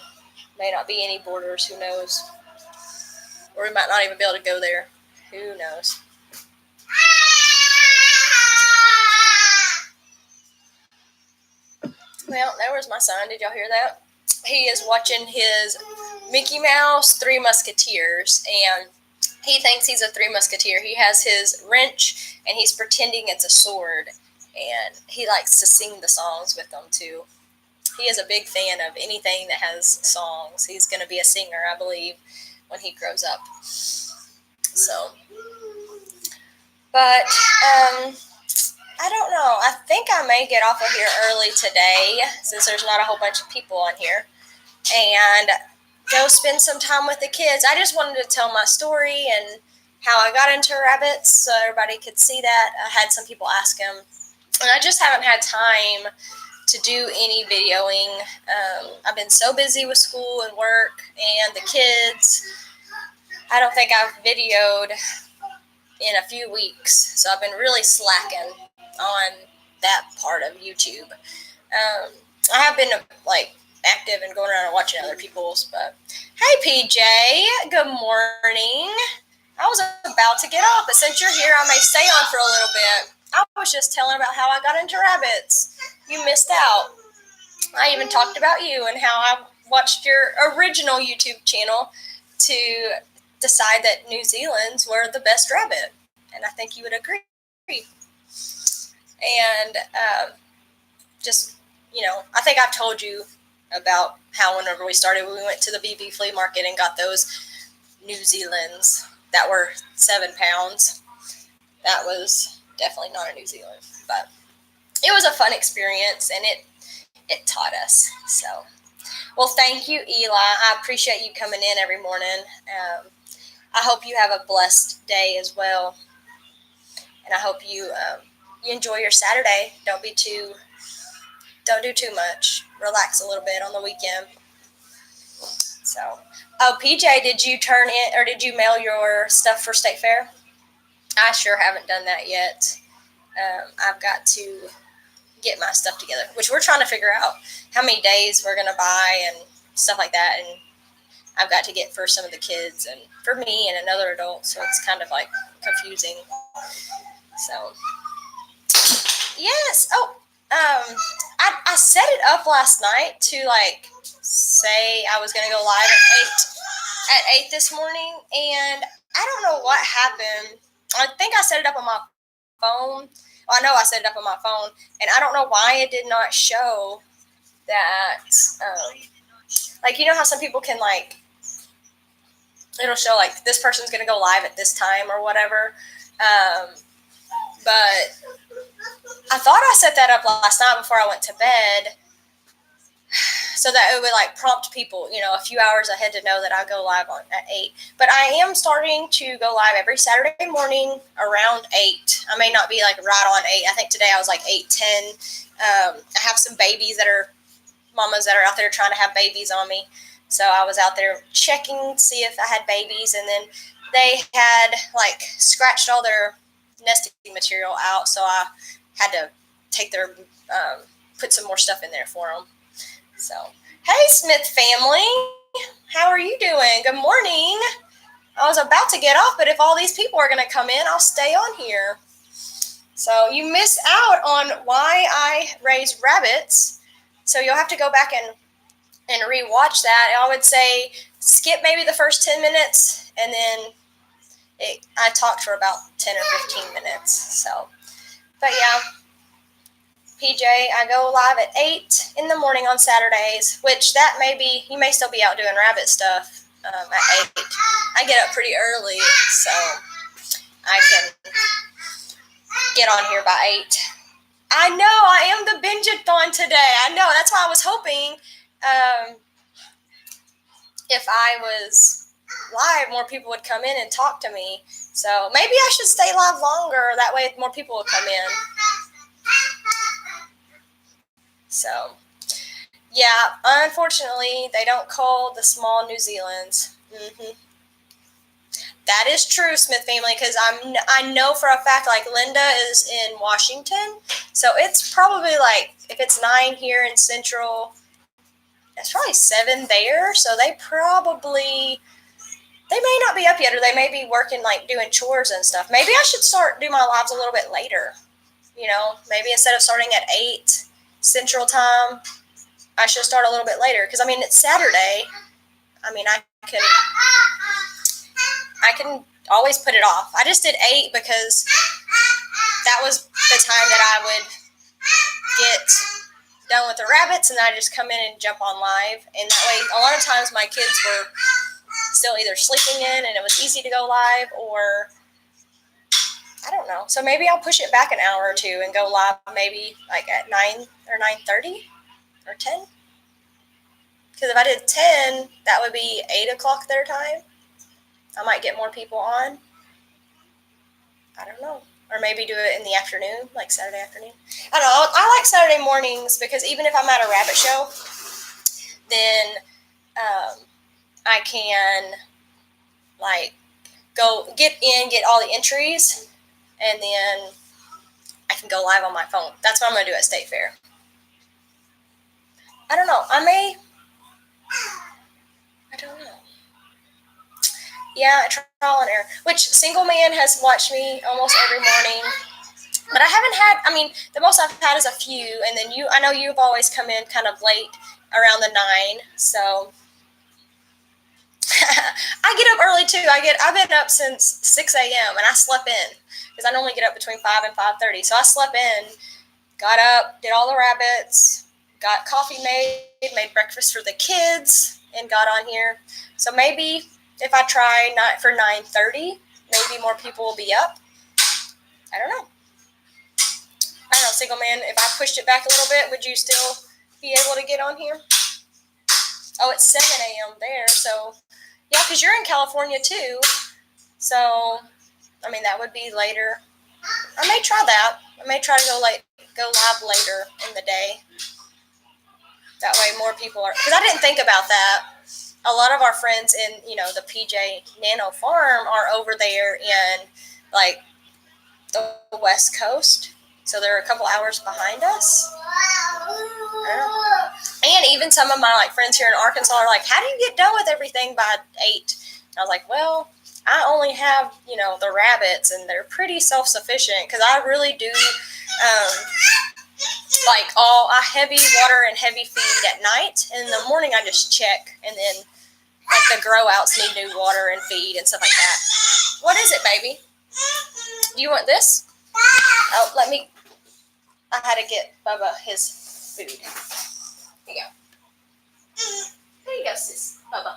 May not be any borders. Who knows? Or we might not even be able to go there. Who knows? Well, there was my son. Did y'all hear that? He is watching his Mickey Mouse Three Musketeers, and he thinks he's a Three Musketeer. He has his wrench, and he's pretending it's a sword, and he likes to sing the songs with them, too. He is a big fan of anything that has songs. He's going to be a singer, I believe, when he grows up. So, but, I don't know. I think I may get off of here early today, since there's not a whole bunch of people on here, and go spend some time with the kids. I just wanted to tell my story and how I got into rabbits so everybody could see that. I had some people ask them, and I just haven't had time to do any videoing. I've been so busy with school and work and the kids. I don't think I've videoed in a few weeks, so I've been really slacking on that part of YouTube. I have been, like, active and going around and watching other people's. But hey, PJ, good morning. I was about to get off, but since you're here, I may stay on for a little bit. I was just telling about how I got into rabbits. You missed out. I even talked about you and how I watched your original YouTube channel to decide that New Zealand's were the best rabbit. And I think you would agree. And just, I think I've told you about how whenever we started, we went to the BB flea market and got those New Zealand's that were 7 pounds. That was definitely not a New Zealand, but it was a fun experience, and it taught us. So, well, thank you, Eli. I appreciate you coming in every morning. I hope you have a blessed day as well, and I hope you enjoy your Saturday. Don't do too much. Relax a little bit on the weekend. So, PJ, did you turn in or did you mail your stuff for State Fair? I sure haven't done that yet. I've got to get my stuff together, which we're trying to figure out how many days we're going to buy and stuff like that. And I've got to get for some of the kids and for me and another adult. So it's kind of like confusing. So, yes. Oh, I set it up last night to say I was going to go live at 8 this morning. And I don't know what happened. I think I set it up on my phone. Well, I know I set it up on my phone, and I don't know why it did not show that, how some people can, it'll show, this person's going to go live at this time or whatever, but I thought I set that up last night before I went to bed, so that it would prompt people, a few hours ahead to know that I go live at 8. But I am starting to go live every Saturday morning around 8. I may not be right on 8. I think today I was 8:10. I have some mamas that are out there trying to have babies on me. So I was out there checking to see if I had babies, and then they had scratched all their nesting material out. So I had to take their, put some more stuff in there for them. So, hey, Smith family, how are you doing? Good morning. I was about to get off, but if all these people are going to come in, I'll stay on here. So you missed out on why I raise rabbits. So you'll have to go back and rewatch that. I would say skip maybe the first 10 minutes, and then I talked for about 10 or 15 minutes. So, but yeah. PJ, I go live at 8 in the morning on Saturdays, which you may still be out doing rabbit stuff at 8. I get up pretty early, so I can get on here by 8. I know, I am the binge-a-thon today. I know, that's why I was hoping if I was live, more people would come in and talk to me. So maybe I should stay live longer, that way more people will come in. So, yeah, unfortunately, they don't call the small New Zealand's. That is true, Smith family, because I know for a fact, Linda is in Washington, so it's probably, if it's 9 here in Central, it's probably 7 there, so they may not be up yet, or they may be working, doing chores and stuff. Maybe I should do my lives a little bit later, maybe instead of starting at 8 Central Time, I should start a little bit later, because, it's Saturday. I can always put it off. I just did 8 because that was the time that I would get done with the rabbits, and then I just come in and jump on live. And that way, a lot of times my kids were still either sleeping in, and it was easy to go live, or I don't know. So maybe I'll push it back an hour or two and go live maybe at 9 or 9:30 or 10. Because if I did 10, that would be 8 o'clock their time. I might get more people on. I don't know. Or maybe do it in the afternoon, Saturday afternoon. I don't know. I like Saturday mornings because even if I'm at a rabbit show, then I can go get all the entries, and then I can go live on my phone. That's what I'm going to do at State Fair. I don't know. I may I don't know. Yeah, trial and error. Which single man has watched me almost every morning. But I haven't had, I mean, the most I've had is a few. And then I know you've always come in kind of late around the 9. So I get up early too. I've been up since 6 a.m. and I slept in because I normally get up between 5 and 5:30. So I slept in, got up, did all the rabbits, got coffee made breakfast for the kids, and got on here. So maybe if I try not for 9:30, maybe more people will be up. I don't know. Single man, if I pushed it back a little bit, would you still be able to get on here? Oh, it's 7 a.m. there, so yeah, because you're in California too. So, I mean, that would be later. I may try that. I may try to go live later in the day. That way more people are, because I didn't think about that. A lot of our friends in, the PJ Nano Farm are over there in, like, the West Coast. So they're a couple hours behind us. And even some of my, friends here in Arkansas are like, how do you get done with everything by 8? And I was like, well, I only have, the rabbits, and they're pretty self-sufficient because I really do, I heavy water and heavy feed at night. And in the morning, I just check, and then, the grow outs need new water and feed and stuff like that. What is it, baby? Do you want this? Oh, I had to get Bubba his food. Here you go. There you go, sis. Bubba.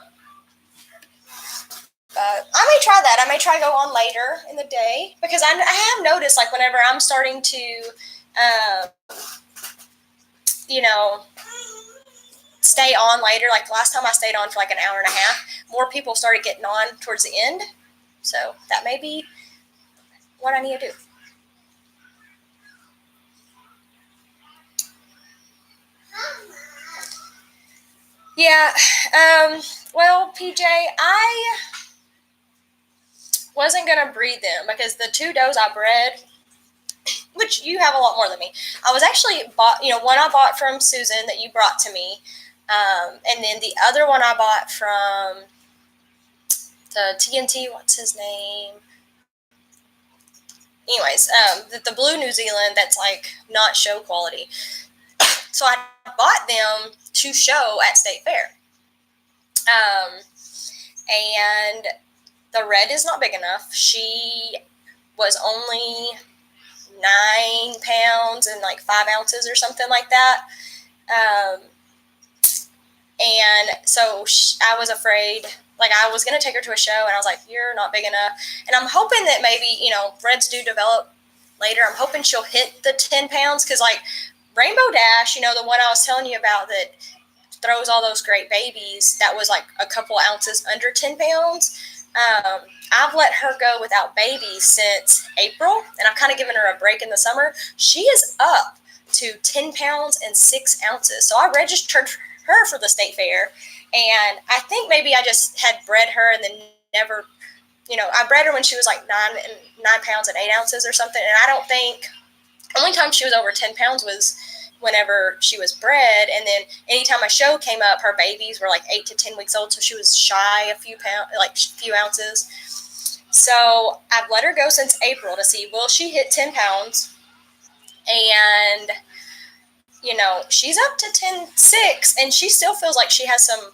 I may try that. I may try to go on later in the day because I have noticed, whenever I'm starting to, stay on later, the last time I stayed on for an hour and a half, more people started getting on towards the end. So that may be what I need to do. Yeah, well, PJ, I wasn't going to breed them because the 2 does I bred, which you have a lot more than me. I was actually one I bought from Susan that you brought to me, and then the other one I bought from the TNT, what's his name? Anyways, the blue New Zealand that's not show quality. So I bought them to show at State Fair. And the red is not big enough. She was only 9 pounds and 5 ounces or something like that. And so I was afraid, I was going to take her to a show, and I was like, you're not big enough. And I'm hoping that maybe, reds do develop later. I'm hoping she'll hit the 10 pounds because, Rainbow Dash, the one I was telling you about that throws all those great babies, that was a couple ounces under 10 pounds. I've let her go without babies since April, and I've kind of given her a break in the summer. She is up to 10 pounds and 6 ounces. So I registered her for the State Fair, and I think maybe I just had bred her and then never, I bred her when she was 9 pounds and 8 ounces or something, and I don't think, the only time she was over 10 pounds was whenever she was bred, and then anytime a show came up, her babies were 8 to 10 weeks old, so she was shy a few pounds, few ounces. So I've let her go since April to see, will she hit 10 pounds? And, she's up to 10.6, and she still feels like she has some,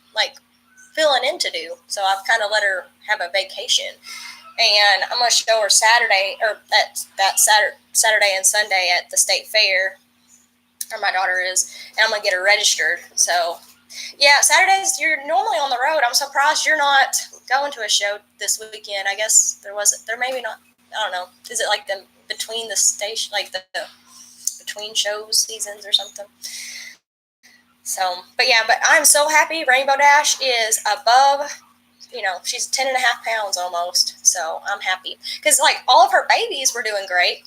filling in to do. So I've kind of let her have a vacation. And I'm going to show her Saturday, or that Saturday and Sunday at the State Fair, or my daughter is, and I'm going to get her registered. So, yeah, Saturdays, you're normally on the road. I'm surprised you're not going to a show this weekend. I guess there maybe not, I don't know. Is it the between the station, the between shows seasons or something? So, but I'm so happy Rainbow Dash is above, she's 10 and a half pounds almost. So I'm happy because all of her babies were doing great,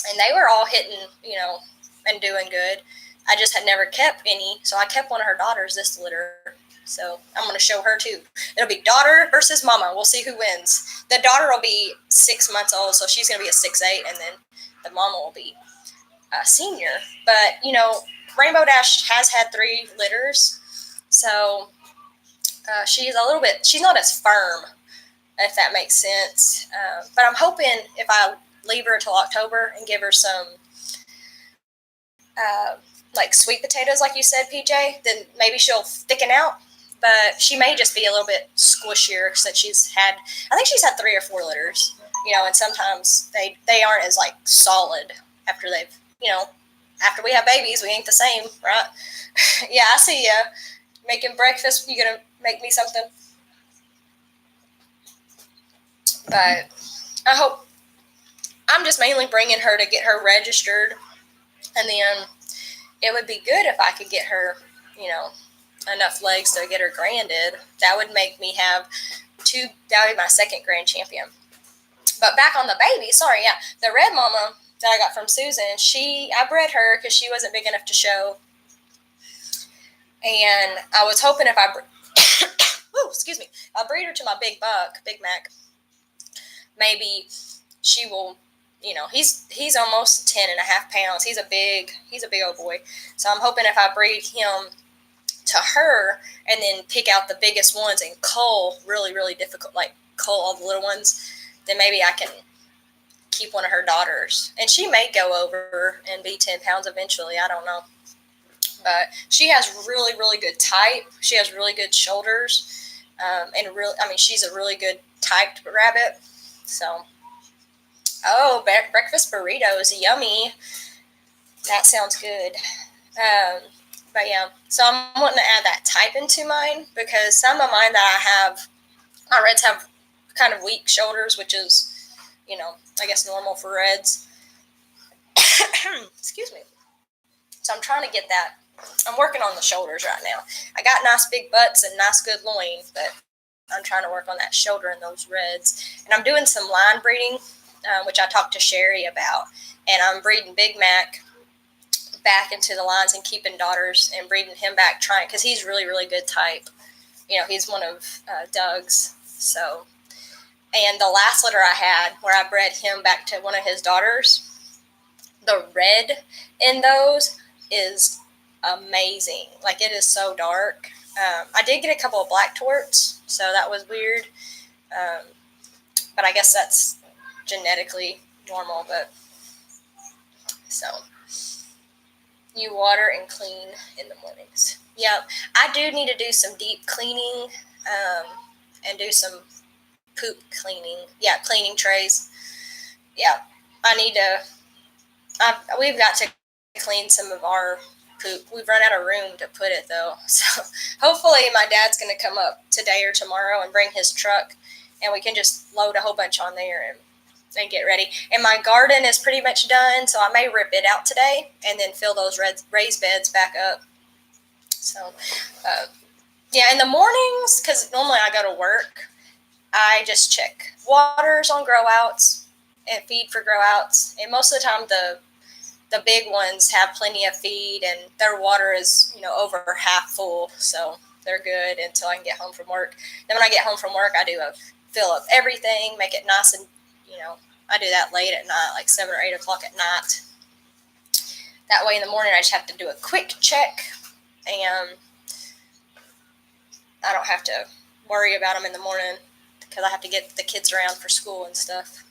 and they were all hitting, and doing good. I just had never kept any, so I kept one of her daughters this litter. So I'm going to show her too. It'll be daughter versus mama. We'll see who wins. The daughter will be 6 months old, so she's going to be a 6'8", and then the mama will be a senior. But, Rainbow Dash has had 3 litters, so She's not as firm, if that makes sense. But I'm hoping if I leave her until October and give her some like sweet potatoes, like you said, PJ, then maybe she'll thicken out. But she may just be a little bit squishier since I think she's had 3 or 4 litters, and sometimes they aren't as like solid after after we have babies, we ain't the same, right? Yeah, I see ya. Making breakfast, you gonna make me something? But I'm just mainly bringing her to get her registered, and then it would be good if I could get her, enough legs to get her granded. That would make me have 2. That would be my second grand champion. But back on the baby, sorry, yeah, the red mama that I got from Susan, I bred her because she wasn't big enough to show, and I was hoping if I I'll breed her to my big buck, Big Mac, maybe she will, he's almost 10.5 pounds. He's a big old boy. So I'm hoping if I breed him to her and then pick out the biggest ones and cull really, really difficult, like cull all the little ones, then maybe I can keep one of her daughters. And she may go over and be 10 pounds eventually. I don't know. But she has really, really good type. She has really good shoulders. She's a really good typed rabbit. So, breakfast burritos, yummy. That sounds good. But yeah, so I'm wanting to add that type into mine because some of mine that I have, my reds have kind of weak shoulders, which is, I guess normal for reds. Excuse me. So I'm trying to get that. I'm working on the shoulders right now. I got nice big butts and nice good loin, but I'm trying to work on that shoulder and those reds. And I'm doing some line breeding, which I talked to Sherry about. And I'm breeding Big Mac back into the lines and keeping daughters and breeding him back, because he's really, really good type. He's one of Doug's. So, and the last litter I had where I bred him back to one of his daughters, the red in those is amazing. Like, it is so dark. I did get a couple of black torts, so that was weird. But I guess that's genetically normal. But so you water and clean in the mornings. Yep, I do need to do some deep cleaning and do some poop cleaning. Yeah, cleaning trays. Yeah, we've got to clean some of our poop. We've run out of room to put it, though. So hopefully my dad's going to come up today or tomorrow and bring his truck, and we can just load a whole bunch on there and get ready. And my garden is pretty much done, so I may rip it out today and then fill those raised beds back up. So, yeah, in the mornings, because normally I go to work, I just check waters on grow outs and feed for grow outs. And most of the time, the big ones have plenty of feed, and their water is, over half full, so they're good until I can get home from work. Then when I get home from work, I do fill up everything, make it nice, and I do that late at night, like 7 or 8 o'clock at night. That way in the morning I just have to do a quick check, and I don't have to worry about them in the morning because I have to get the kids around for school and stuff.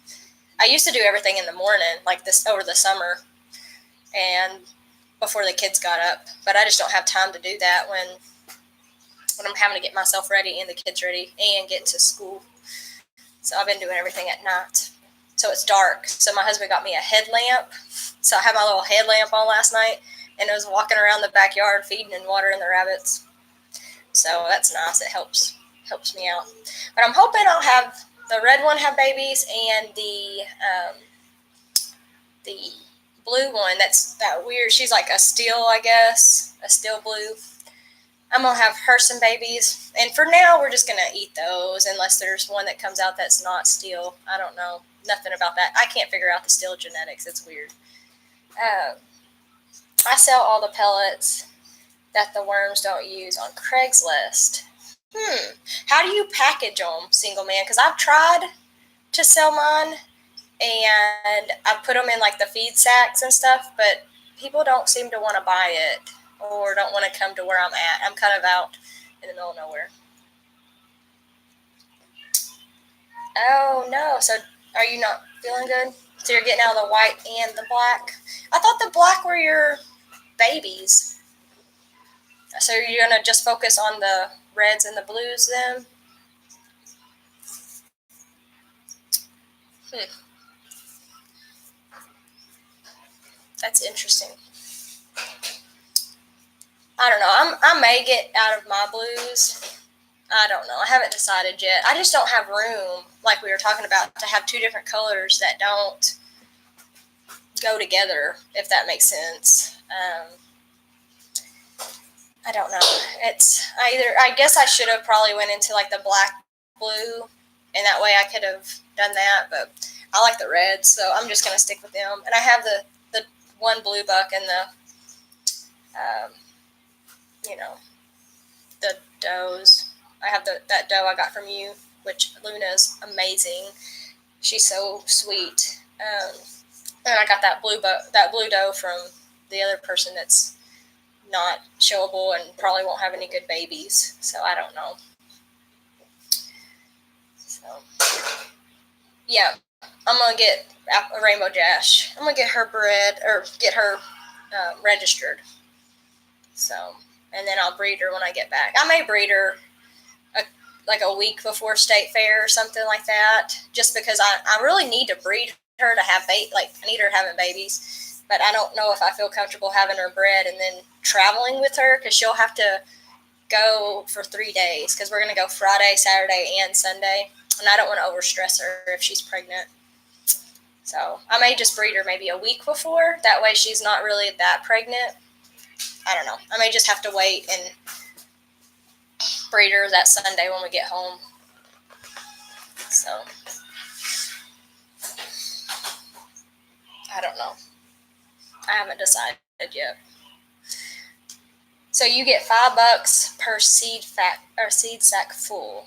I used to do everything in the morning, like this over the summer, and before the kids got up, but I just don't have time to do that when I'm having to get myself ready and the kids ready and get to school. So I've been doing everything at night. So it's dark. So my husband got me a headlamp. So I had my little headlamp on last night, and I was walking around the backyard feeding and watering the rabbits. So that's nice. It helps me out. But I'm hoping I'll have the red one have babies, and the blue one, that's that weird. She's like a steel, I guess, a steel blue. I'm going to have her some babies. And for now, we're just going to eat those unless there's one that comes out that's not steel. I don't know. Nothing about that. I can't figure out the steel genetics. It's weird. I sell all the pellets that the worms don't use on Craigslist. How do you package them, single man? Because I've tried to sell mine, and I've put them in like the feed sacks and stuff, but people don't seem to want to buy it or don't want to come to where I'm at. I'm kind of out in the middle of nowhere. Oh, no. So are you not feeling good? So you're getting out of the white and the black? I thought the black were your babies. So you're going to just focus on the reds and the blues then? That's interesting. I don't know. I may get out of my blues. I don't know. I haven't decided yet. I just don't have room, like we were talking about, to have two different colors that don't go together, if that makes sense. I don't know. I guess I should have probably went into like the black blue, and that way I could have done that, but I like the reds, so I'm just going to stick with them. And I have the one blue buck and the does. I have that doe I got from you, which Luna's amazing. She's so sweet. And I got that blue doe from the other person that's not showable and probably won't have any good babies. So I don't know. So yeah, I'm gonna get a Rainbow Dash. I'm gonna get her bred or get her registered. So, and then I'll breed her when I get back. I may breed her like a week before state fair or something like that, just because I really need to breed her to have I need her having babies, but I don't know if I feel comfortable having her bred and then traveling with her, because she'll have to go for 3 days, because we're going to go Friday, Saturday, and Sunday, and I don't want to overstress her if she's pregnant. So I may just breed her maybe a week before, that way she's not really that pregnant. I don't know. I may just have to wait and breed her that Sunday when we get home. So I don't know. I haven't decided yet. So you get $5 per seed sack full.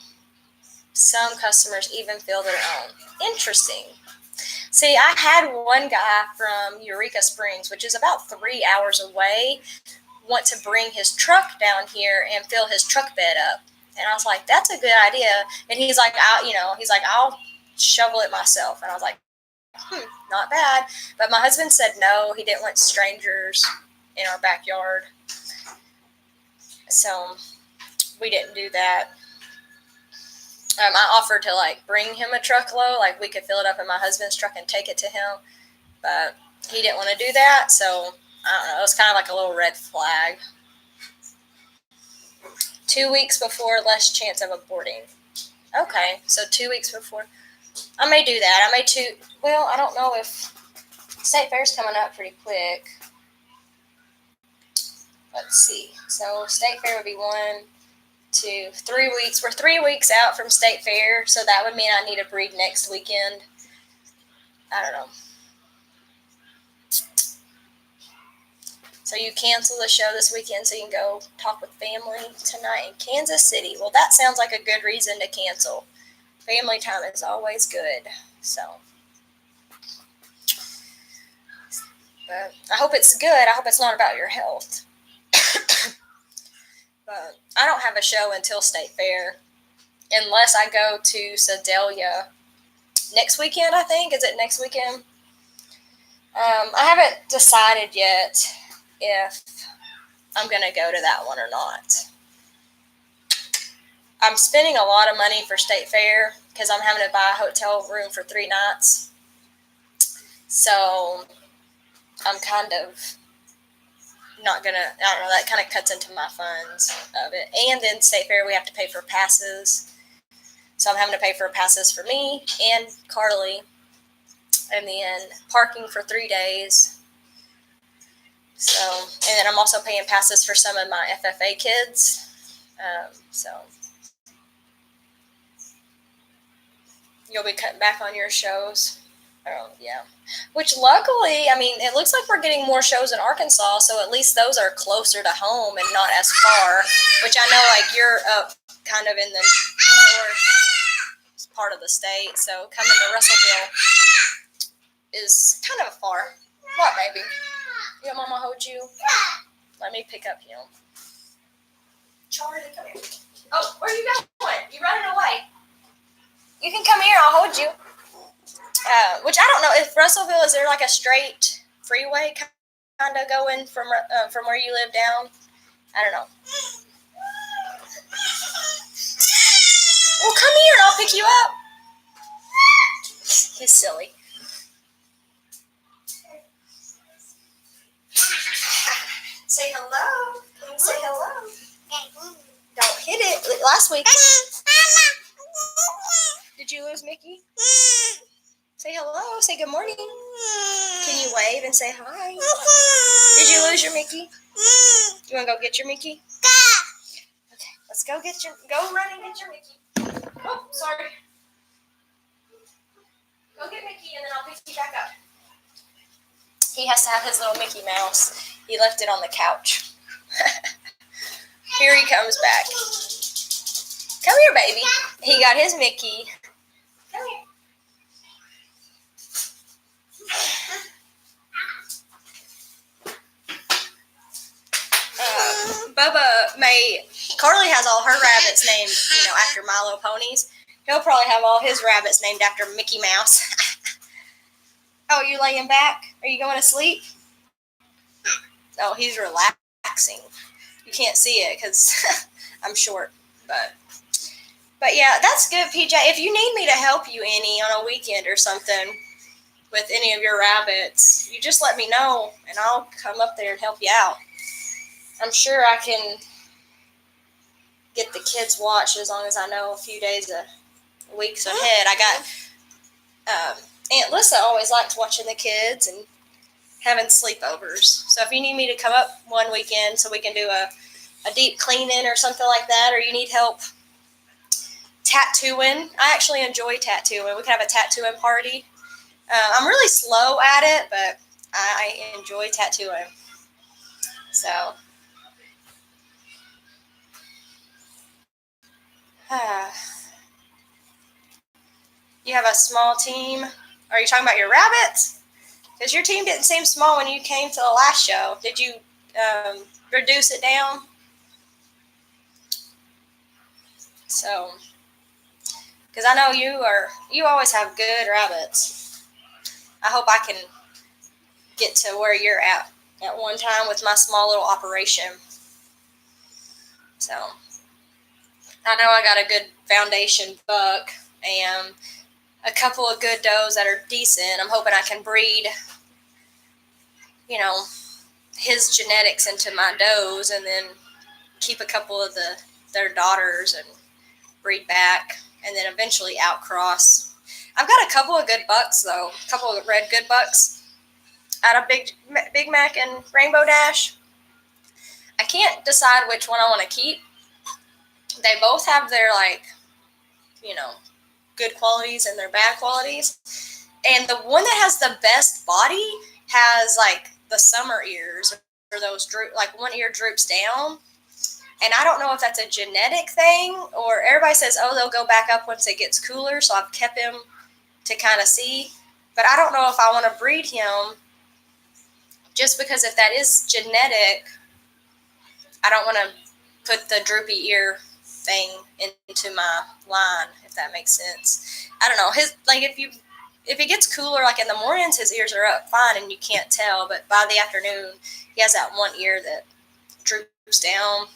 Some customers even fill their own. Interesting. See, I had one guy from Eureka Springs, which is about 3 hours away, want to bring his truck down here and fill his truck bed up. And I was like, that's a good idea. And he's like, I'll shovel it myself. And I was like, not bad. But my husband said no, he didn't want strangers in our backyard. So we didn't do that. I offered to bring him a truckload, we could fill it up in my husband's truck and take it to him, but he didn't want to do that. So I don't know. It was kind of like a little red flag. 2 weeks before, less chance of aborting. Okay, so 2 weeks before. I may do that. I don't know if State Fair's coming up pretty quick. Let's see. So State Fair would be 1, 2, 3 weeks. We're 3 weeks out from State Fair, so that would mean I need to breed next weekend. I don't know. So you cancel the show this weekend so you can go talk with family tonight in Kansas City. Well, that sounds like a good reason to cancel. Family time is always good. So, but I hope it's good. I hope it's not about your health. But I don't have a show until State Fair, unless I go to Sedalia next weekend, I think. Is it next weekend? I haven't decided yet if I'm going to go to that one or not. I'm spending a lot of money for State Fair because I'm having to buy a hotel room for 3 nights. So I'm kind of not going to, I don't know, that kind of cuts into my funds of it. And then State Fair, we have to pay for passes. So I'm having to pay for passes for me and Carly. And then parking for 3 days. So, and then I'm also paying passes for some of my FFA kids. So you'll be cutting back on your shows. Oh, yeah. Which luckily, it looks like we're getting more shows in Arkansas, so at least those are closer to home and not as far. Which I know, you're up kind of in the north part of the state, so coming to Russellville is kind of far. What, baby? You want Mama hold you? Let me pick up him. Charlie, come here. Oh, where are you going? You running away? You can come here. I'll hold you. Which I don't know if Russellville, is there like a straight freeway kind of going from where you live down? I don't know. Well, come here and I'll pick you up. He's silly. Say hello. Say hello. Don't hit it. Last week. Did you lose Mickey? Say hello. Say good morning. Can you wave and say hi? Did you lose your Mickey? You want to go get your Mickey? Okay, let's go run and get your Mickey. Oh, sorry. Go get Mickey and then I'll pick you back up. He has to have his little Mickey Mouse. He left it on the couch. Here he comes back. Come here, baby. He got his Mickey. Come here. Carly has all her rabbits named, after My Little Ponies. He'll probably have all his rabbits named after Mickey Mouse. Oh, you laying back? Are you going to sleep? Oh, he's relaxing. You can't see it because I'm short, but yeah, that's good, PJ. If you need me to help you any on a weekend or something with any of your rabbits, you just let me know and I'll come up there and help you out. I'm sure I can get the kids watched as long as I know a few days weeks ahead. I got Aunt Lissa always likes watching the kids and having sleepovers. So if you need me to come up one weekend so we can do a deep cleaning or something like that, or you need help tattooing, I actually enjoy tattooing. We can have a tattooing party. I'm really slow at it, but I enjoy tattooing. So, you have a small team. Are you talking about your rabbits? Because your team didn't seem small when you came to the last show. Did you reduce it down? So, because I know you always have good rabbits. I hope I can get to where you're at one time with my small little operation. So, I know I got a good foundation buck and a couple of good does that are decent. I'm hoping I can breed, his genetics into my does and then keep a couple of their daughters and breed back and then eventually outcross. I've got a couple of good bucks though, a couple of red good bucks out of Big Mac and Rainbow Dash. I can't decide which one I want to keep. They both have their good qualities and their bad qualities. And the one that has the best body has the summer ears, or those one ear droops down. And I don't know if that's a genetic thing, or everybody says, oh, they'll go back up once it gets cooler. So I've kept him to kind of see. But I don't know if I want to breed him, just because if that is genetic, I don't want to put the droopy ear thing into my line, if that makes sense. I don't know. If it gets cooler, in the mornings, his ears are up fine and you can't tell. But by the afternoon, he has that one ear that droops down.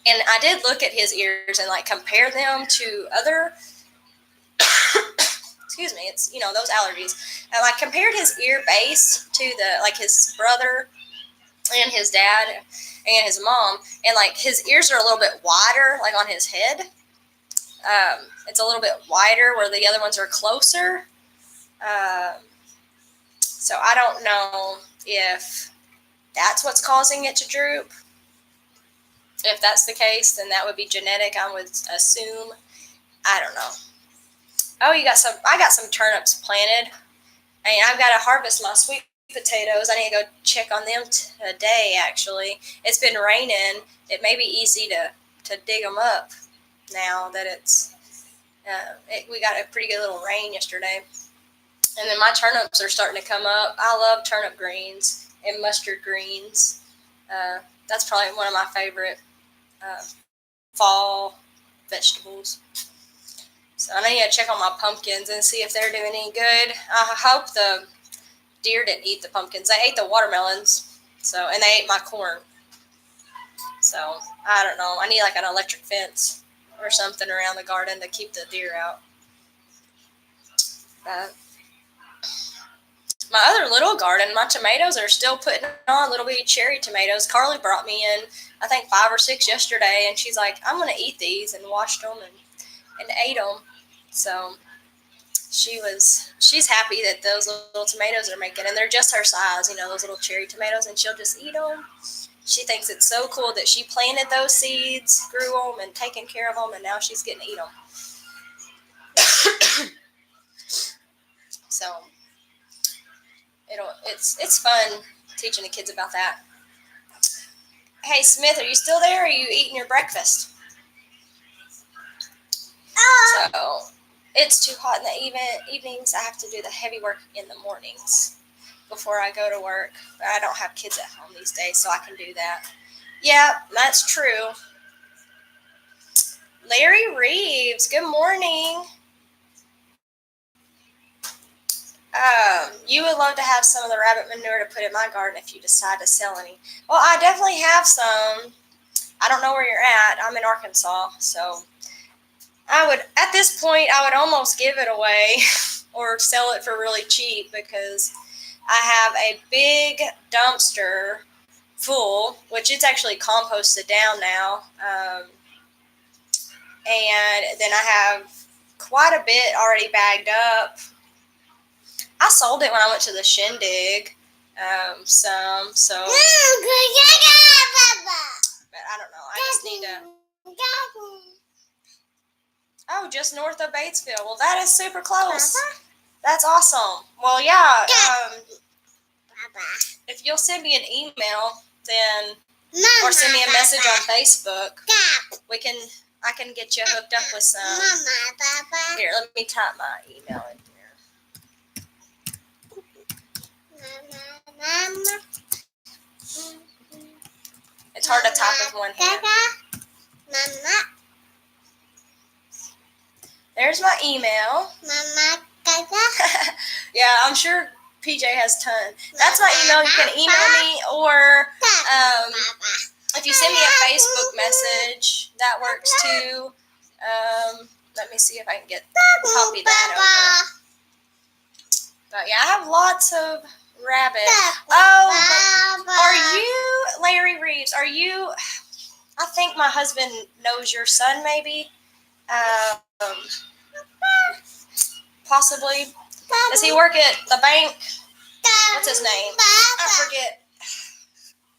And I did look at his ears and compare them to other. Excuse me, it's those allergies. And I compared his ear base to his brother and his dad and his mom, and his ears are a little bit wider, on his head. It's a little bit wider where the other ones are closer. So I don't know if that's what's causing it to droop. If that's the case, then that would be genetic, I would assume. I don't know. Oh, I got some turnips planted. I've got to harvest my sweet potatoes. I need to go check on them today, actually. It's been raining. It may be easy to dig them up now that we got a pretty good little rain yesterday. And then my turnips are starting to come up. I love turnip greens and mustard greens. That's probably one of my favorite fall vegetables. So I need to check on my pumpkins and see if they're doing any good. I hope the deer didn't eat the pumpkins. They ate the watermelons, and they ate my corn. So I don't know. I need like an electric fence or something around the garden to keep the deer out. But my other little garden, my tomatoes are still putting on little bitty cherry tomatoes. Carly brought me in, I think 5 or 6 yesterday, and she's like, I'm going to eat these, and washed them and ate them. So she's happy that those little tomatoes are making, and they're just her size, those little cherry tomatoes, and she'll just eat them. She thinks it's so cool that she planted those seeds, grew them, and taken care of them, and now she's getting to eat them. So it's fun teaching the kids about that. Hey, Smith, are you still there? Or are you eating your breakfast? So it's too hot in the evenings. I have to do the heavy work in the mornings before I go to work. But I don't have kids at home these days, so I can do that. Yeah, that's true. Larry Reeves, good morning. You would love to have some of the rabbit manure to put in my garden if you decide to sell any. Well, I definitely have some. I don't know where you're at. I'm in Arkansas, so at this point, I would almost give it away or sell it for really cheap, because I have a big dumpster full, which it's actually composted down now. And then I have quite a bit already bagged up. I sold it when I went to the shindig, so, but I don't know, I just need to, just north of Batesville. Well, that is super close. That's awesome. Well, yeah, if you'll send me an email, then, or send me a message on Facebook, I can get you hooked up with some. Here, let me type my email in here. It's hard to type with one hand. There's my email. Yeah, I'm sure PJ has tons. That's my email. You can email me, or if you send me a Facebook message, that works too. Let me see if I can copy that over. But yeah, I have lots of rabbits. Oh, are you, Larry Reeves, I think my husband knows your son, maybe. Possibly. Does he work at the bank? What's his name? I forget.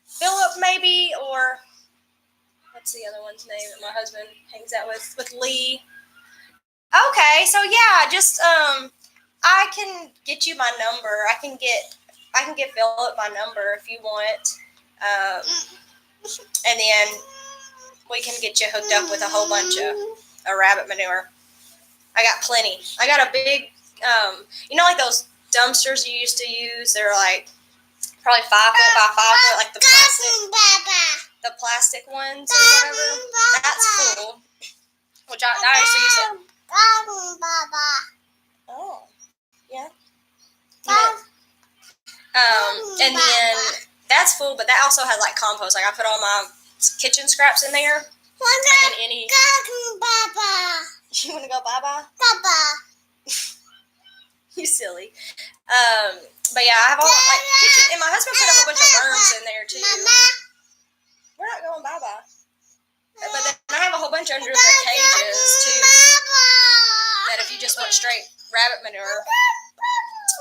Philip, maybe, or what's the other one's name that my husband hangs out with Lee? Okay, so yeah, just I can get you my number. I can get Philip my number if you want, and then we can get you hooked up with a whole bunch of rabbit manure. I got plenty. I got a big, like those dumpsters you used to use. They're like probably 5 foot by 5 foot, like the plastic ones or whatever. That's cool. Which I used to use it. Oh, yeah. And then that's full, but that also has like compost. Like I put all my kitchen scraps in there. And any. You want to go bye-bye? You silly. But yeah, I have all like kitchen, and my husband put a whole bunch of worms in there too. We're not going bye-bye. But then I have a whole bunch under the cages too. That if you just want straight rabbit manure,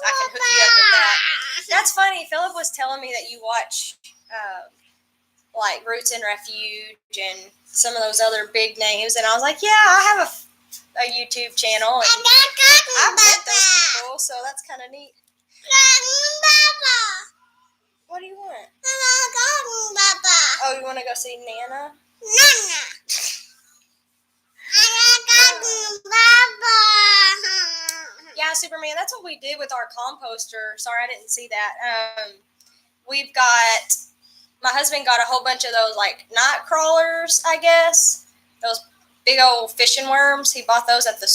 I can hook you up with that. That's funny. Philip was telling me that you watch like Roots and Refuge and some of those other big names, and I was like, yeah, I have a YouTube channel, and I've met those people, so that's kind of neat. What do you want? Oh, you want to go see Nana? Yeah, Superman, that's what we did with our composter. Sorry, I didn't see that. My husband got a whole bunch of those, like, night crawlers, I guess. Those big old fishing worms. He bought those at the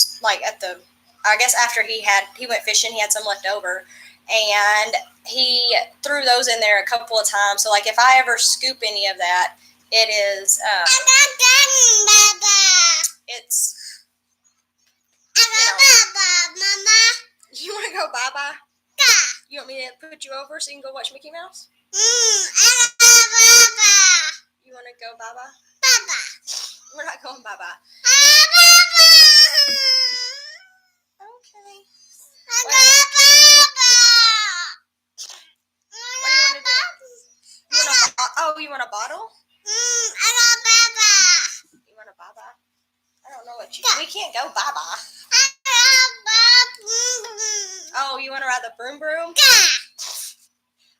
I guess after he went fishing, he had some left over, and he threw those in there a couple of times. So like if I ever scoop any of that, it is it's Mama. you want to go bye-bye? You want me to put you over so you can go watch Mickey Mouse? You want to go bye-bye? We're not going bye-bye. Okay. What do you want to do? You want a bottle? You want a bye-bye? I don't know what we can't go bye-bye. Oh, you want to ride the broom broom?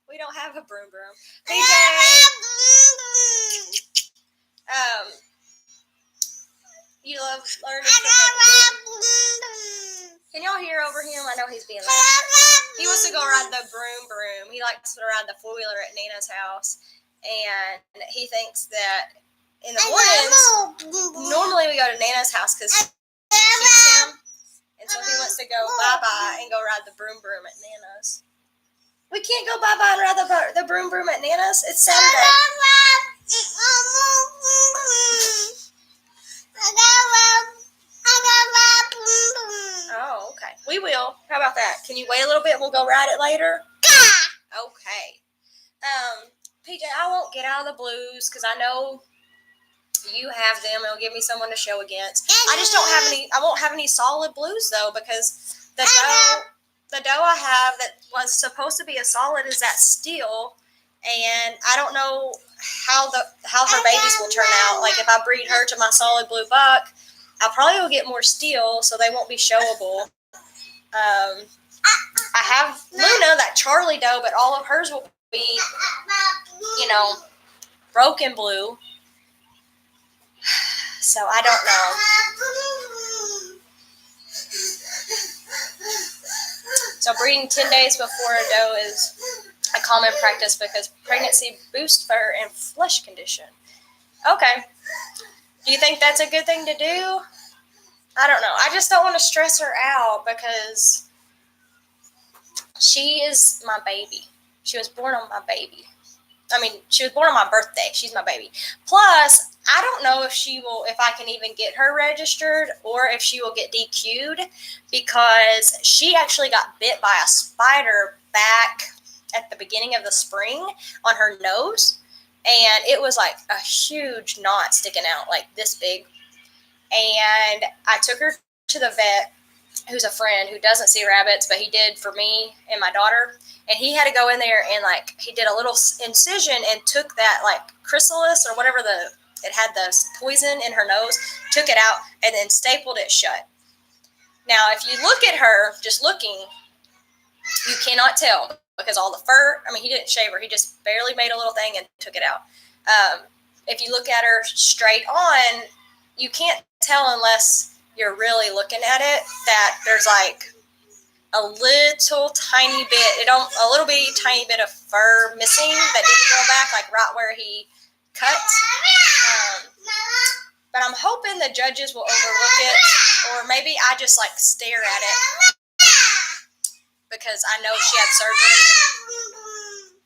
We don't have a broom broom. PJ, you love learning. Can y'all hear over him? I know he's being loud. He wants to go ride the broom broom. He likes to ride the four-wheeler at Nana's house, and he thinks that in the mornings, normally we go to Nana's house because she keeps him, and so he wants to go bye-bye and go ride the broom broom at Nana's. We can't go bye-bye and ride the broom broom at Nana's. It's Saturday. Oh, okay. We will. How about that? Can you wait a little bit and we'll go ride it later? Okay. PJ, I won't get out of the blues because I know you have them. It'll give me someone to show against. I just don't have any. I won't have any solid blues though because the dough I have that was supposed to be a solid is that steel, and I don't know how her babies will turn out. Like if I breed her to my solid blue buck, I probably will get more steel, so they won't be showable. I have Luna, that Charlie doe, but all of hers will be, broken blue. So I don't know. So breeding 10 days before a doe is a common practice because pregnancy boosts fur and flesh condition. Okay. Do you think that's a good thing to do? I don't know. I just don't want to stress her out because she is my baby. She was born on my baby. She was born on my birthday. She's my baby. Plus, I don't know if I can even get her registered or if she will get DQ'd because she actually got bit by a spider back at the beginning of the spring on her nose. And it was like a huge knot sticking out like this big. And I took her to the vet, who's a friend who doesn't see rabbits, but he did for me and my daughter. And he had to go in there and he did a little incision and took that chrysalis or whatever it had the poison in her nose, took it out and then stapled it shut. Now, if you look at her, just looking, you cannot tell because all the fur, he didn't shave her. He just barely made a little thing and took it out. If you look at her straight on, you can't tell unless you're really looking at it that there's a little tiny bit, a little bitty tiny bit of fur missing that didn't go back, right where he cut. But I'm hoping the judges will overlook it, or maybe I just stare at it because I know she had surgery.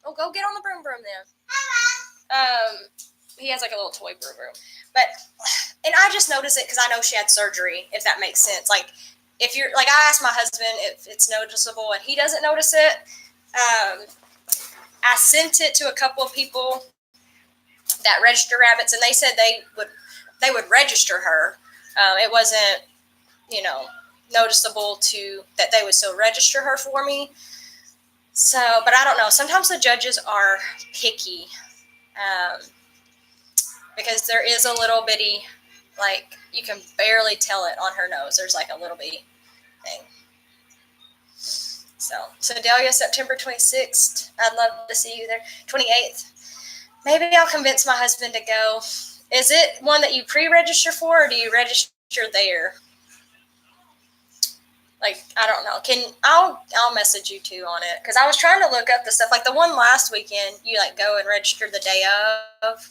Oh, go get on the broom broom then. He has a little toy broom broom. And I just notice it because I know she had surgery, if that makes sense. If you're, I asked my husband if it's noticeable and he doesn't notice it. I sent it to a couple of people that register rabbits, and they said they would register her. It wasn't, noticeable that they would still register her for me. So, but I don't know. Sometimes the judges are picky. Because there is a little bitty, you can barely tell it on her nose. There's a little bitty thing. So Delia, September 26th. I'd love to see you there. 28th. Maybe I'll convince my husband to go. Is it one that you pre-register for, or do you register there? I don't know. I'll message you too on it because I was trying to look up the stuff. The one last weekend, you go and register the day of.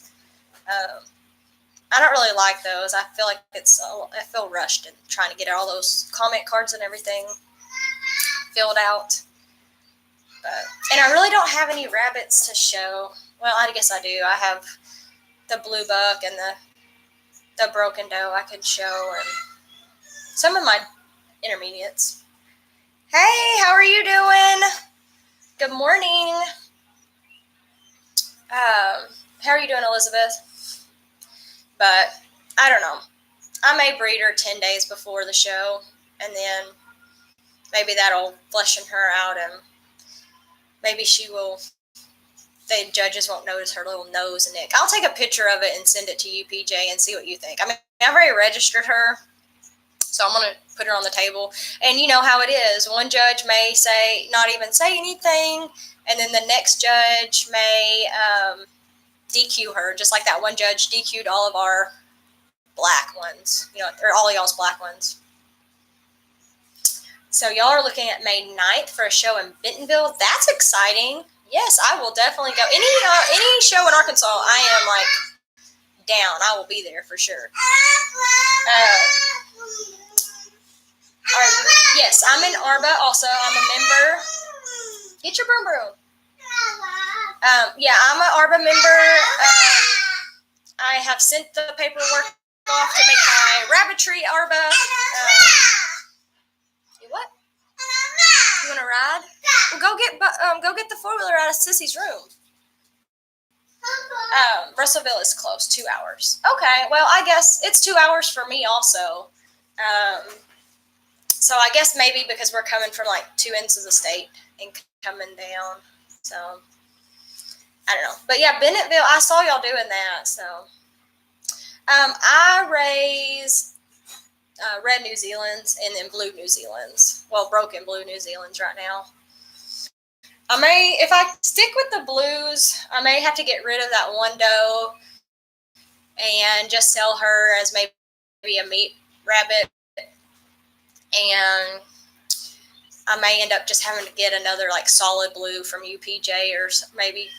I don't really like those. I feel like I feel rushed in trying to get all those comment cards and everything filled out. And I really don't have any rabbits to show. Well, I guess I do. I have the blue buck and the broken doe I could show, and some of my intermediates. Hey, how are you doing? Good morning. How are you doing, Elizabeth? But I don't know. I may breed her 10 days before the show, and then maybe that'll flesh her out, and maybe the judges won't notice her little nose and neck. I'll take a picture of it and send it to you, PJ, and see what you think. I mean, I've already registered her, so I'm going to put her on the table. And you know how it is. One judge may not even say anything, and then the next judge may DQ her, just like that one judge DQ'd all of our black ones, or all of y'all's black ones. So y'all are looking at May 9th for a show in Bentonville. That's exciting. Yes, I will definitely go. Any show in Arkansas, I am down. I will be there for sure. Yes, I'm in ARBA also. I'm a member. Get your broom broom. Yeah, I'm an ARBA member. I have sent the paperwork off to make my rabbitry ARBA. What? You want to ride? Well, go get the 4-wheeler out of Sissy's room. Russellville is close, 2 hours. Okay, well, I guess it's 2 hours for me also. So I guess maybe because we're coming from 2 ends of the state and coming down. So I don't know. But yeah, Bennetville, I saw y'all doing that. So I raise red New Zealands and then blue New Zealands. Well, broken blue New Zealands right now. If I stick with the blues, I may have to get rid of that one doe and just sell her as maybe a meat rabbit. And I may end up just having to get another solid blue from UPJ, or maybe,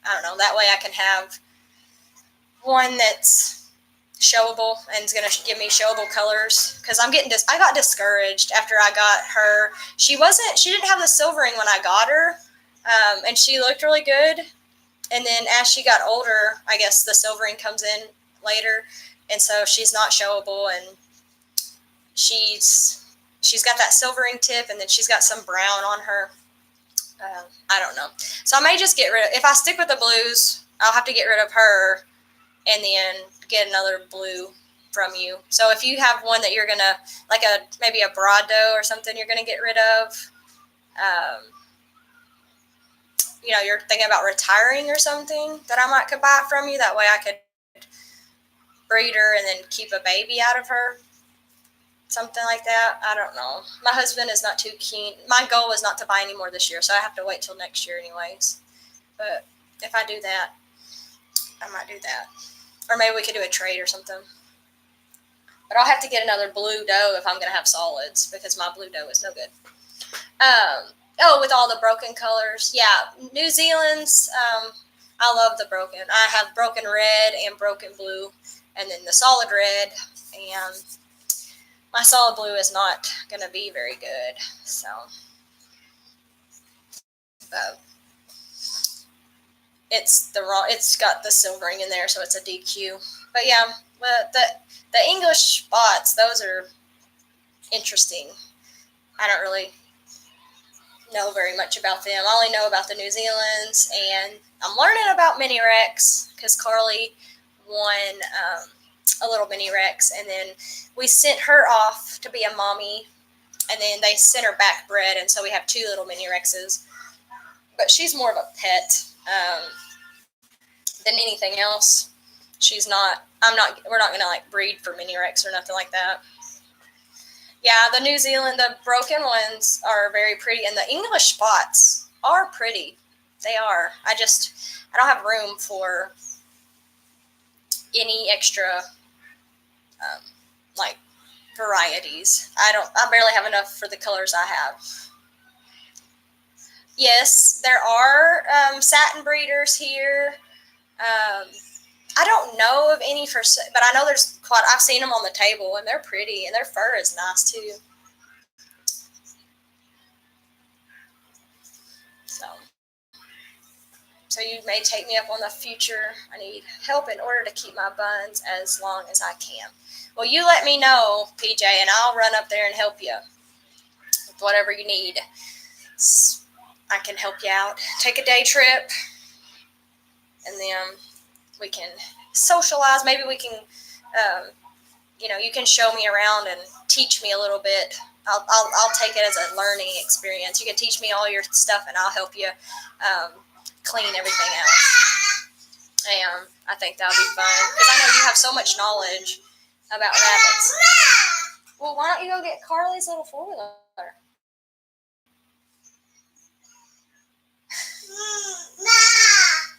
I don't know, that way I can have one that's showable and is going to give me showable colors, because I got discouraged after I got her. She didn't have the silvering when I got her, and she looked really good, and then as she got older, I guess the silvering comes in later, and so she's not showable, and she's got that silvering tip, and then she's got some brown on her. I don't know. So I may just if I stick with the blues, I'll have to get rid of her and then get another blue from you. So if you have one that you're going to, maybe a broad doe or something you're going to get rid of, you're thinking about retiring or something, that I could buy from you. That way I could breed her and then keep a baby out of her. Something like that. I don't know. My husband is not too keen. My goal is not to buy any more this year, so I have to wait till next year anyways. But if I do that, I might do that. Or maybe we could do a trade or something. But I'll have to get another blue doe if I'm going to have solids, because my blue doe is no good. With all the broken colors. Yeah, New Zealand's, I love the broken. I have broken red and broken blue, and then the solid red, and my solid blue is not going to be very good, so. But it's got the silvering in there, so it's a DQ. But yeah, the English spots, those are interesting. I don't really know very much about them. I only know about the New Zealands, and I'm learning about mini Rex because Carly won a little mini Rex, and then we sent her off to be a mommy, and then they sent her back bred, and so we have 2 little mini Rexes. But she's more of a pet than anything else. We're not gonna breed for mini Rex or nothing like that. Yeah, the New Zealand, the broken ones are very pretty, and the English spots are pretty. They are. I don't have room for any extra varieties. I barely have enough for the colors I have. Yes, there are satin breeders here. I don't know of any but I know there's quite. I've seen them on the table, and they're pretty, and their fur is nice too. So you may take me up on the future. I need help in order to keep my buns as long as I can. Well, you let me know, PJ, and I'll run up there and help you with whatever you need. I can help you out. Take a day trip, and then we can socialize. Maybe we can, you can show me around and teach me a little bit. I'll take it as a learning experience. You can teach me all your stuff, and I'll help you clean everything out. And I think that'll be fun because I know you have so much knowledge about rabbits. Well, why don't you go get Carly's little 4-wheeler?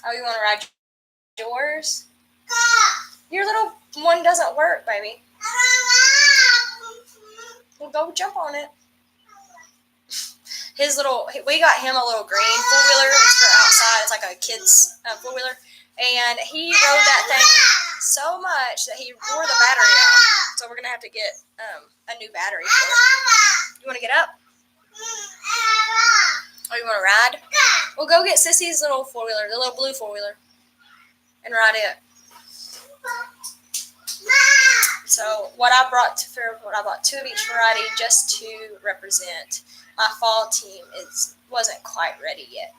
Oh, you want to ride yours? Your little one doesn't work, baby. Well, go jump on it. We got him a little green 4-wheeler. It's for outside. It's like a kid's 4-wheeler. And he rode that thing so much that he wore the battery out. So we're going to have to get a new battery for it. You want to get up? Oh, you want to ride? Well, go get Sissy's little 4-wheeler, the little blue 4-wheeler, and ride it. So what I brought 2 of each variety just to represent. My fall team wasn't quite ready yet.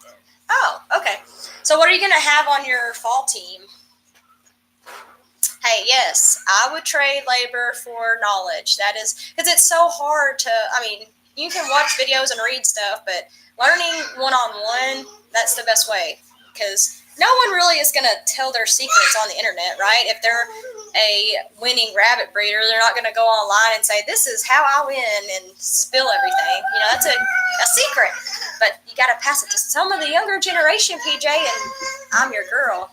Oh, okay. So what are you going to have on your fall team? Hey, yes, I would trade labor for knowledge. That is, because it's so hard you can watch videos and read stuff, but learning one-on-one, that's the best way. Because no one really is going to tell their secrets on the internet, right? If they're a winning rabbit breeder, they're not going to go online and say, this is how I win and spill everything. That's a secret. But you got to pass it to some of the younger generation, PJ, and I'm your girl.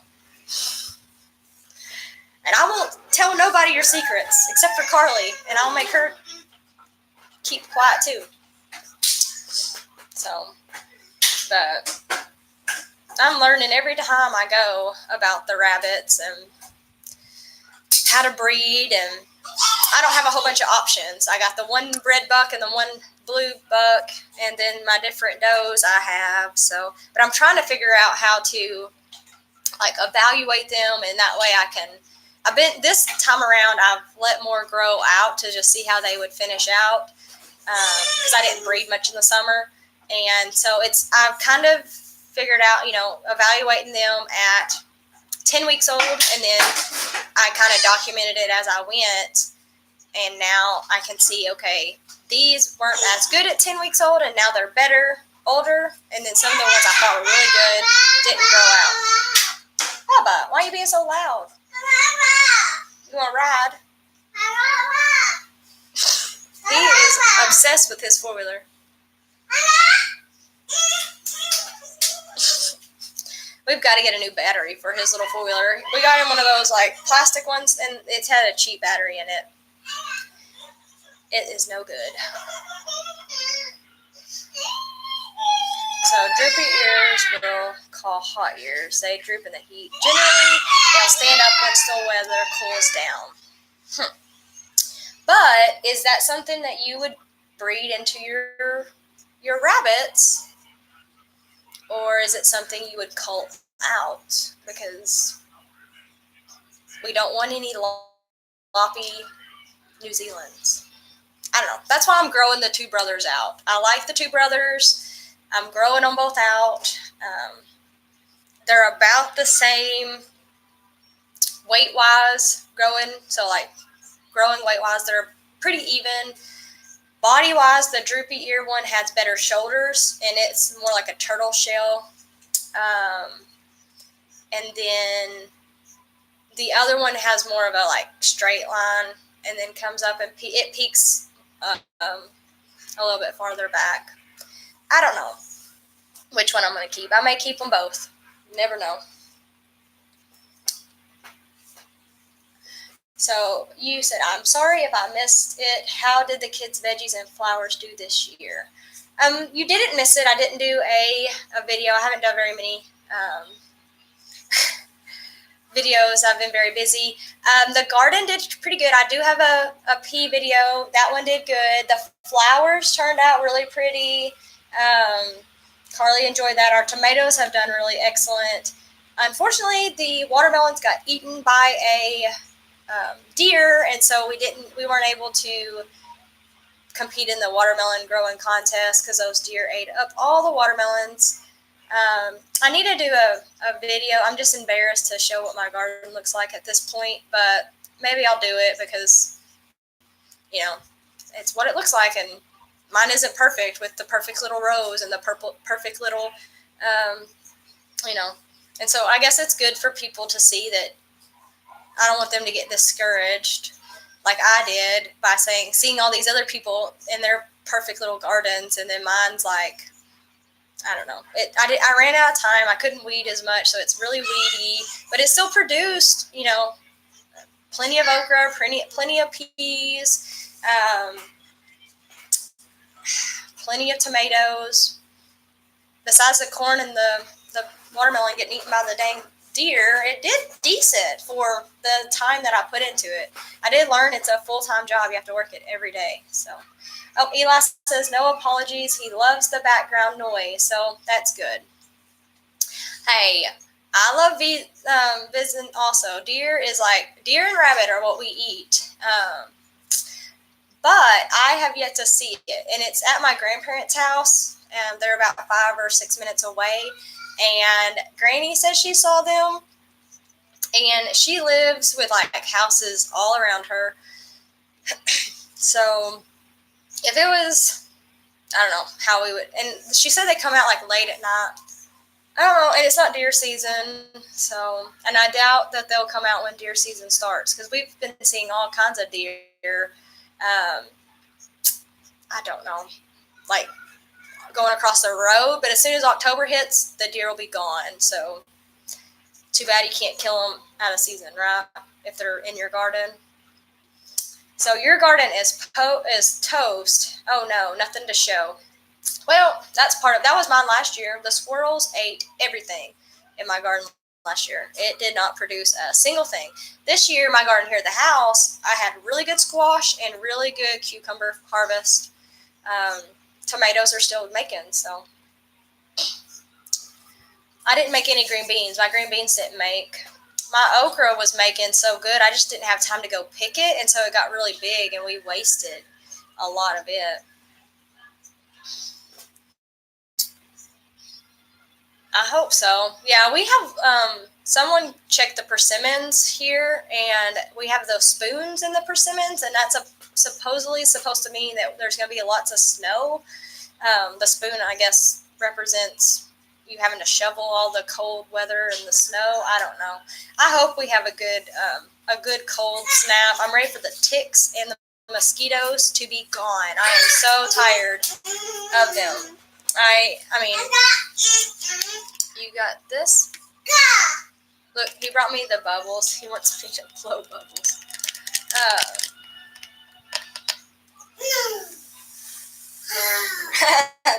And I won't tell nobody your secrets except for Carly, and I'll make her keep quiet too. So, but I'm learning every time I go about the rabbits and how to breed, and I don't have a whole bunch of options. I got the one red buck and the one blue buck, and then my different does I have. So, but I'm trying to figure out how to evaluate them, and that way this time around I've let more grow out to just see how they would finish out because I didn't breed much in the summer, and so I've kind of figured out evaluating them at 10 weeks old, and then I kind of documented it as I went, and now I can see, okay, these weren't as good at 10 weeks old, and now they're better, older, and then some of the ones I thought were really good didn't grow out. Baba, why are you being so loud? You want to ride? He is obsessed with his 4-wheeler. We've got to get a new battery for his little 4-wheeler. We got him one of those plastic ones, and it's had a cheap battery in it. It is no good. So droopy ears will call hot ears. They droop in the heat. Generally, they'll stand up when still weather cools down. But is that something that you would breed into your rabbits? Or is it something you would cull out? Because we don't want any loppy New Zealands. I don't know. That's why I'm growing the 2 brothers out. I like the 2 brothers. I'm growing them both out. They're about the same weight-wise growing. So, growing weight-wise, they're pretty even. Body-wise, the droopy ear one has better shoulders, and it's more like a turtle shell. And then the other one has more of a straight line, and then comes up and it peaks a little bit farther back. I don't know which one I'm going to keep. I may keep them both. You never know. So you said, I'm sorry if I missed it. How did the kids' veggies and flowers do this year? You didn't miss it. I didn't do a video. I haven't done very many videos. I've been very busy. The garden did pretty good. I do have a pea video. That one did good. The flowers turned out really pretty. Carly enjoyed that. Our tomatoes have done really excellent. Unfortunately, the watermelons got eaten by a deer, and so we weren't able to compete in the watermelon growing contest because those deer ate up all the watermelons. I need to do a video. I'm just embarrassed to show what my garden looks like at this point, but maybe I'll do it because, it's what it looks like, and mine isn't perfect with the perfect little rows and the perfect little, and so I guess it's good for people to see that. I don't want them to get discouraged like I did by seeing all these other people in their perfect little gardens, and then mine's like, I don't know. I ran out of time. I couldn't weed as much, so it's really weedy, but it still produced, plenty of okra, plenty of peas, plenty of tomatoes. Besides the corn and the watermelon getting eaten by the dang deer, it did decent for the time that I put into it. I did learn it's a full-time job. You have to work it every day. So, Eli says no apologies. He loves the background noise, so that's good. Hey, I love visiting also. Deer and rabbit are what we eat. But I have yet to see it, and it's at my grandparents' house, and they're about 5 or 6 minutes away. And Granny says she saw them, and she lives with houses all around her. So if it was, I don't know how we would, and she said they come out late at night. I don't know, and it's not deer season, so, and I doubt that they'll come out when deer season starts, because we've been seeing all kinds of deer. I don't know, going across the road, but as soon as October hits, the deer will be gone. So too bad you can't kill them out of season, right? If they're in your garden. So your garden is toast. Oh no, nothing to show. Well, that was mine last year. The squirrels ate everything in my garden last year. It did not produce a single thing. This year, my garden here at the house, I had really good squash and really good cucumber harvest. Tomatoes are still making, so. I didn't make any green beans. My green beans didn't make. My okra was making so good, I just didn't have time to go pick it, and so it got really big, and we wasted a lot of it. I hope so. Yeah, we have someone checked the persimmons here, and we have those spoons in the persimmons, and that's supposedly supposed to mean that there's going to be lots of snow. The spoon, I guess, represents you having to shovel all the cold weather and the snow. I don't know. I hope we have a good cold snap. I'm ready for the ticks and the mosquitoes to be gone. I am so tired of them. I mean, you got this? Look, he brought me the bubbles. He wants me to blow bubbles.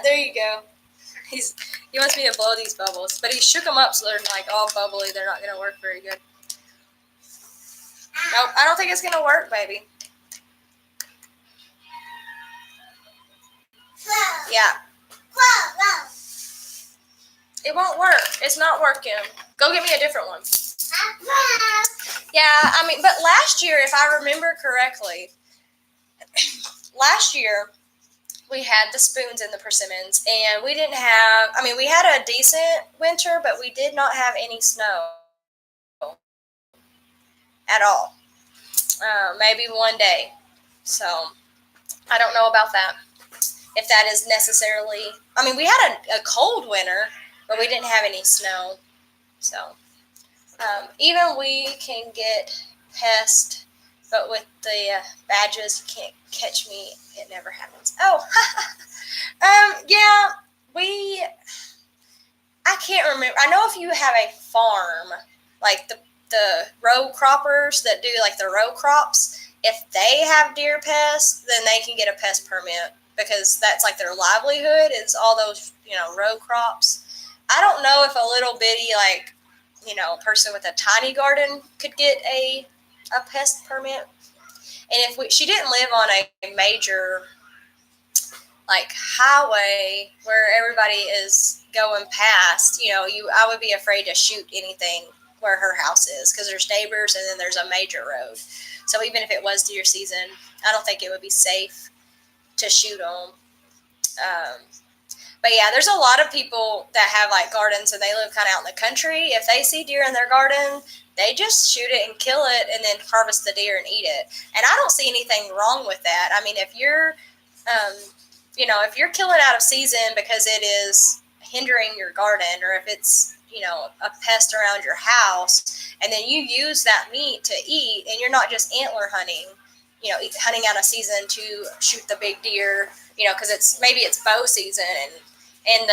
There you go. He wants me to blow these bubbles, but he shook them up so they're all bubbly. They're not going to work very good. Nope, I don't think it's going to work, baby. Yeah. It won't work. It's not working. Go get me a different one. Yeah, but last year, if I remember correctly, last year we had the spoons and the persimmons, and we didn't have, we had a decent winter, but we did not have any snow at all. Maybe one day. So, I don't know about that. If that is necessarily, we had a cold winter, but we didn't have any snow. So, even we can get pests, but with the badges, you can't catch me. It never happens. Oh, yeah, I can't remember. I know if you have a farm, like the row croppers that do the row crops, if they have deer pests, then they can get a pest permit, because that's their livelihood is all those, row crops. I don't know if a little bitty a person with a tiny garden could get a pest permit. And if she didn't live on a major highway where everybody is going past, I would be afraid to shoot anything where her house is, because there's neighbors and then there's a major road. So even if it was deer season, I don't think it would be safe to shoot them. But yeah, there's a lot of people that have gardens and they live kind of out in the country. If they see deer in their garden, they just shoot it and kill it and then harvest the deer and eat it. And I don't see anything wrong with that. I mean, if you're, if you're killing out of season because it is hindering your garden, or if it's, a pest around your house, and then you use that meat to eat, and you're not just antler hunting, hunting out of season to shoot the big deer, because maybe it's bow season and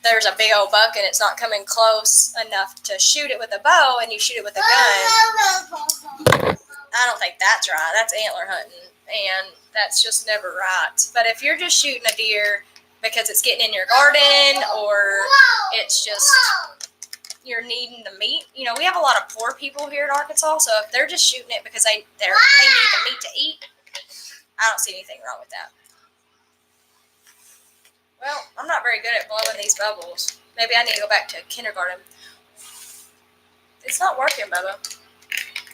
there's a big old buck and it's not coming close enough to shoot it with a bow, and you shoot it with a gun. I don't think that's right. That's antler hunting, and that's just never right. But if you're just shooting a deer because it's getting in your garden, or it's just you're needing the meat, we have a lot of poor people here in Arkansas, so if they're just shooting it because they need the meat to eat, I don't see anything wrong with that. Well, I'm not very good at blowing these bubbles. Maybe I need to go back to kindergarten. It's not working, Bubba.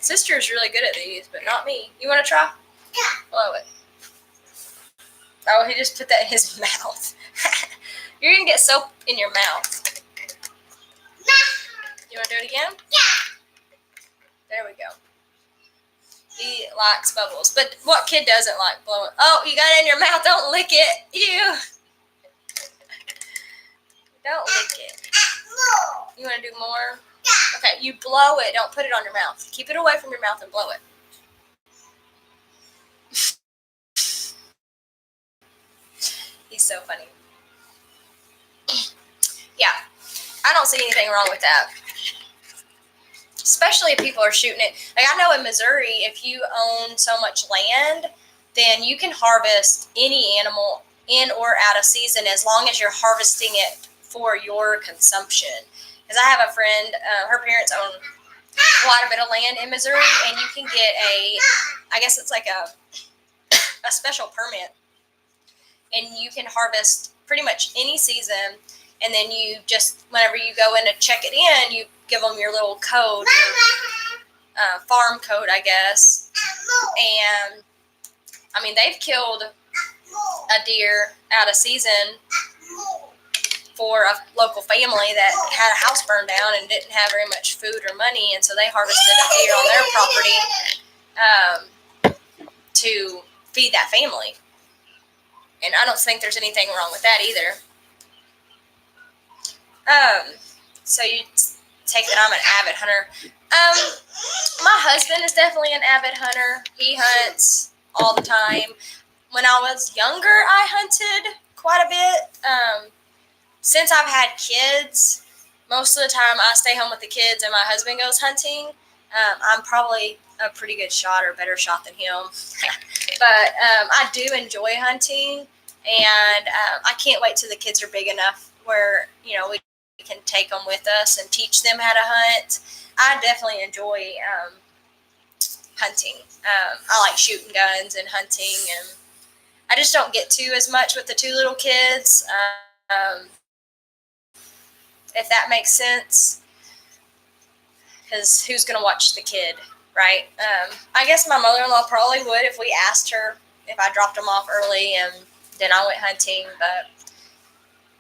Sister is really good at these, but not me. You want to try? Yeah. Blow it. Oh, he just put that in his mouth. You're going to get soap in your mouth. You want to do it again? Yeah. There we go. He likes bubbles. But what kid doesn't like blowing? Oh, you got it in your mouth. Don't lick it. Ew. Don't lick it. You want to do more? Yeah. Okay, you blow it. Don't put it on your mouth. Keep it away from your mouth and blow it. He's so funny. Yeah, I don't see anything wrong with that. Especially if people are shooting it. I know in Missouri, if you own so much land, then you can harvest any animal in or out of season as long as you're harvesting it for your consumption. Because I have a friend, her parents own quite a bit of land in Missouri, and you can get I guess it's like a special permit, and you can harvest pretty much any season, and then you just, whenever you go in to check it in, you give them your little code, your farm code, I guess, and I mean, they've killed a deer out of season for a local family that had a house burned down and didn't have very much food or money, and so they harvested a deer on their property to feed that family. And I don't think there's anything wrong with that either. So you take that I'm an avid hunter. My husband is definitely an avid hunter. He hunts all the time. When I was younger, I hunted quite a bit. Since I've had kids, most of the time I stay home with the kids and my husband goes hunting. I'm probably a pretty good shot, or better shot than him. But I do enjoy hunting, and I can't wait till the kids are big enough where, we can take them with us and teach them how to hunt. I definitely enjoy hunting. I like shooting guns and hunting, and I just don't get to as much with the two little kids, if that makes sense, because who's going to watch the kid, right? I guess my mother-in-law probably would if we asked her, if I dropped them off early and then I went hunting, but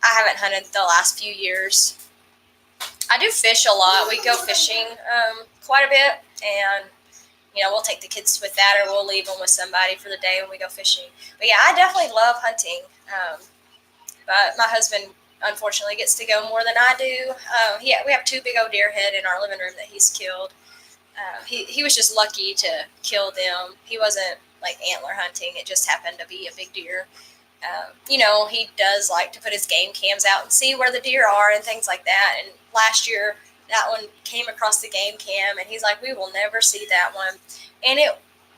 I haven't hunted the last few years. I do fish a lot. We go fishing quite a bit, and we'll take the kids with that, or we'll leave them with somebody for the day when we go fishing. But yeah, I definitely love hunting. But my husband, unfortunately, gets to go more than I do. We have two big old deer head in our living room that he's killed. He was just lucky to kill them. He wasn't like antler hunting. It just happened to be a big deer. He does like to put his game cams out and see where the deer are and things like that. And last year, that one came across the game cam, and he's like, we will never see that one. And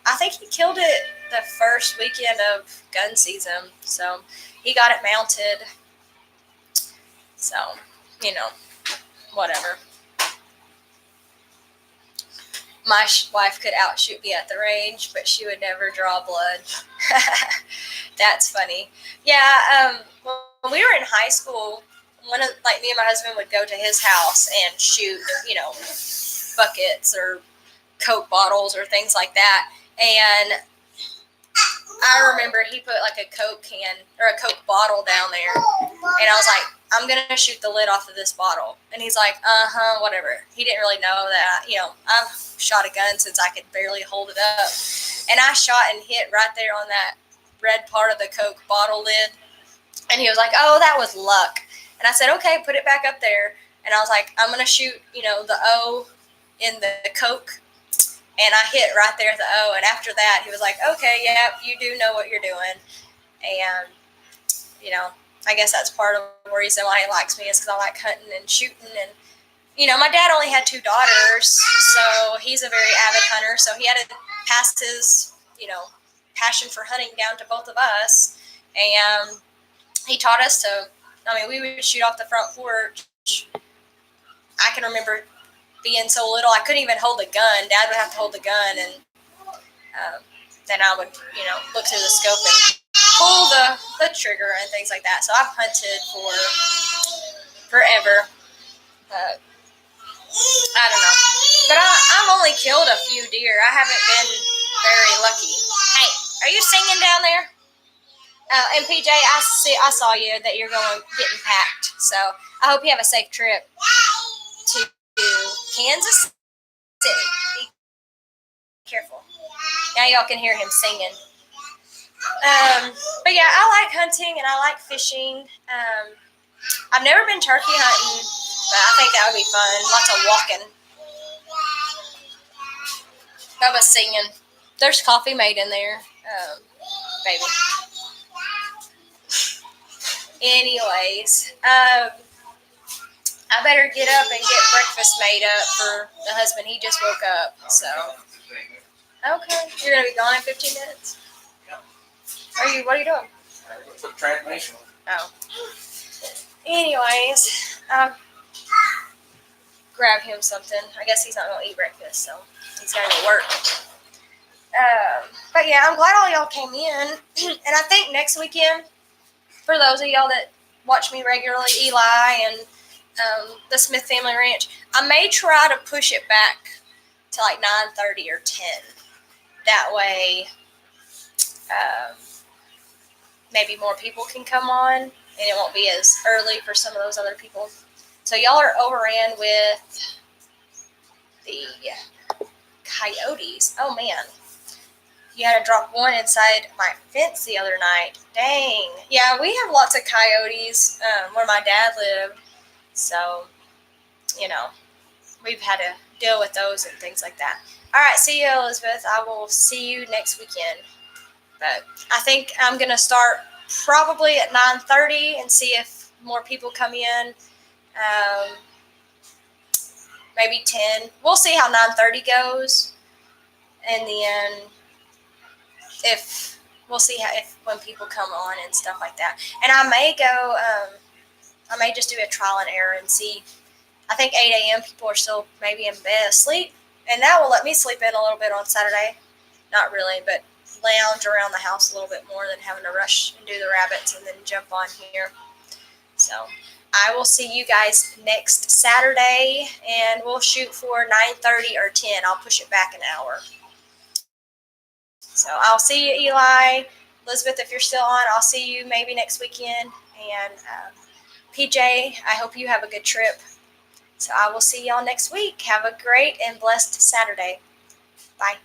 I think he killed it the first weekend of gun season. So he got it mounted. So, whatever. my wife could outshoot me at the range, but she would never draw blood. That's funny. Yeah, when we were in high school, me and my husband would go to his house and shoot, buckets or Coke bottles or things like that. And I remember he put like a Coke can or a Coke bottle down there, and I was like, I'm gonna shoot the lid off of this bottle. And he's like, whatever. He didn't really know that, I've shot a gun since I could barely hold it up. And I shot and hit right there on that red part of the Coke bottle lid. And he was like, oh, that was luck. And I said, okay, put it back up there. And I was like, I'm gonna shoot, the O in the Coke. And I hit right there at the O. And after that, he was like, okay, yeah, you do know what you're doing. And, I guess that's part of the reason why he likes me is because I like hunting and shooting. And, my dad only had 2 daughters, so he's a very avid hunter. So he had to pass his, passion for hunting down to both of us. And he taught us we would shoot off the front porch. I can remember being so little, I couldn't even hold a gun. Dad would have to hold the gun, and then I would, look through the scope and pull the trigger and things like that. So I've hunted for forever. I don't know. But I've only killed a few deer. I haven't been very lucky. Hey, are you singing down there? And PJ, I saw you that you're getting packed. So I hope you have a safe trip to Kansas City. Be careful. Now y'all can hear him singing. But yeah, I like hunting and I like fishing. I've never been turkey hunting, but I think that would be fun. Lots of walking. Bubba's singing. There's coffee made in there, baby. Anyways, I better get up and get breakfast made up for the husband. He just woke up, so. Okay, you're going to be gone in 15 minutes? What are you doing? Put transmission. Oh. Anyways, grab him something. I guess he's not going to eat breakfast, so he's got to go work. But yeah, I'm glad all y'all came in. And I think next weekend, for those of y'all that watch me regularly, Eli and the Smith Family Ranch, I may try to push it back to like 9:30 or 10. That way, maybe more people can come on, and it won't be as early for some of those other people. So y'all are overran with the coyotes. Oh man, you had to drop one inside my fence the other night. Dang. Yeah, we have lots of coyotes where my dad lived. So, we've had to deal with those and things like that. All right, see you, Elizabeth. I will see you next weekend. But I think I'm going to start probably at 9:30 and see if more people come in. Maybe 10. We'll see how 9:30 goes. And then we'll see if when people come on and stuff like that. And I may go, I may just do a trial and error and see. I think 8 a.m. people are still maybe in bed asleep. And that will let me sleep in a little bit on Saturday. Not really, but lounge around the house a little bit more than having to rush and do the rabbits and then jump on here. So I will see you guys next Saturday, and we'll shoot for 9:30 or 10. I'll push it back an hour. So I'll see you, Eli. Elizabeth, if you're still on, I'll see you maybe next weekend. And PJ, I hope you have a good trip. So I will see y'all next week. Have a great and blessed Saturday. Bye.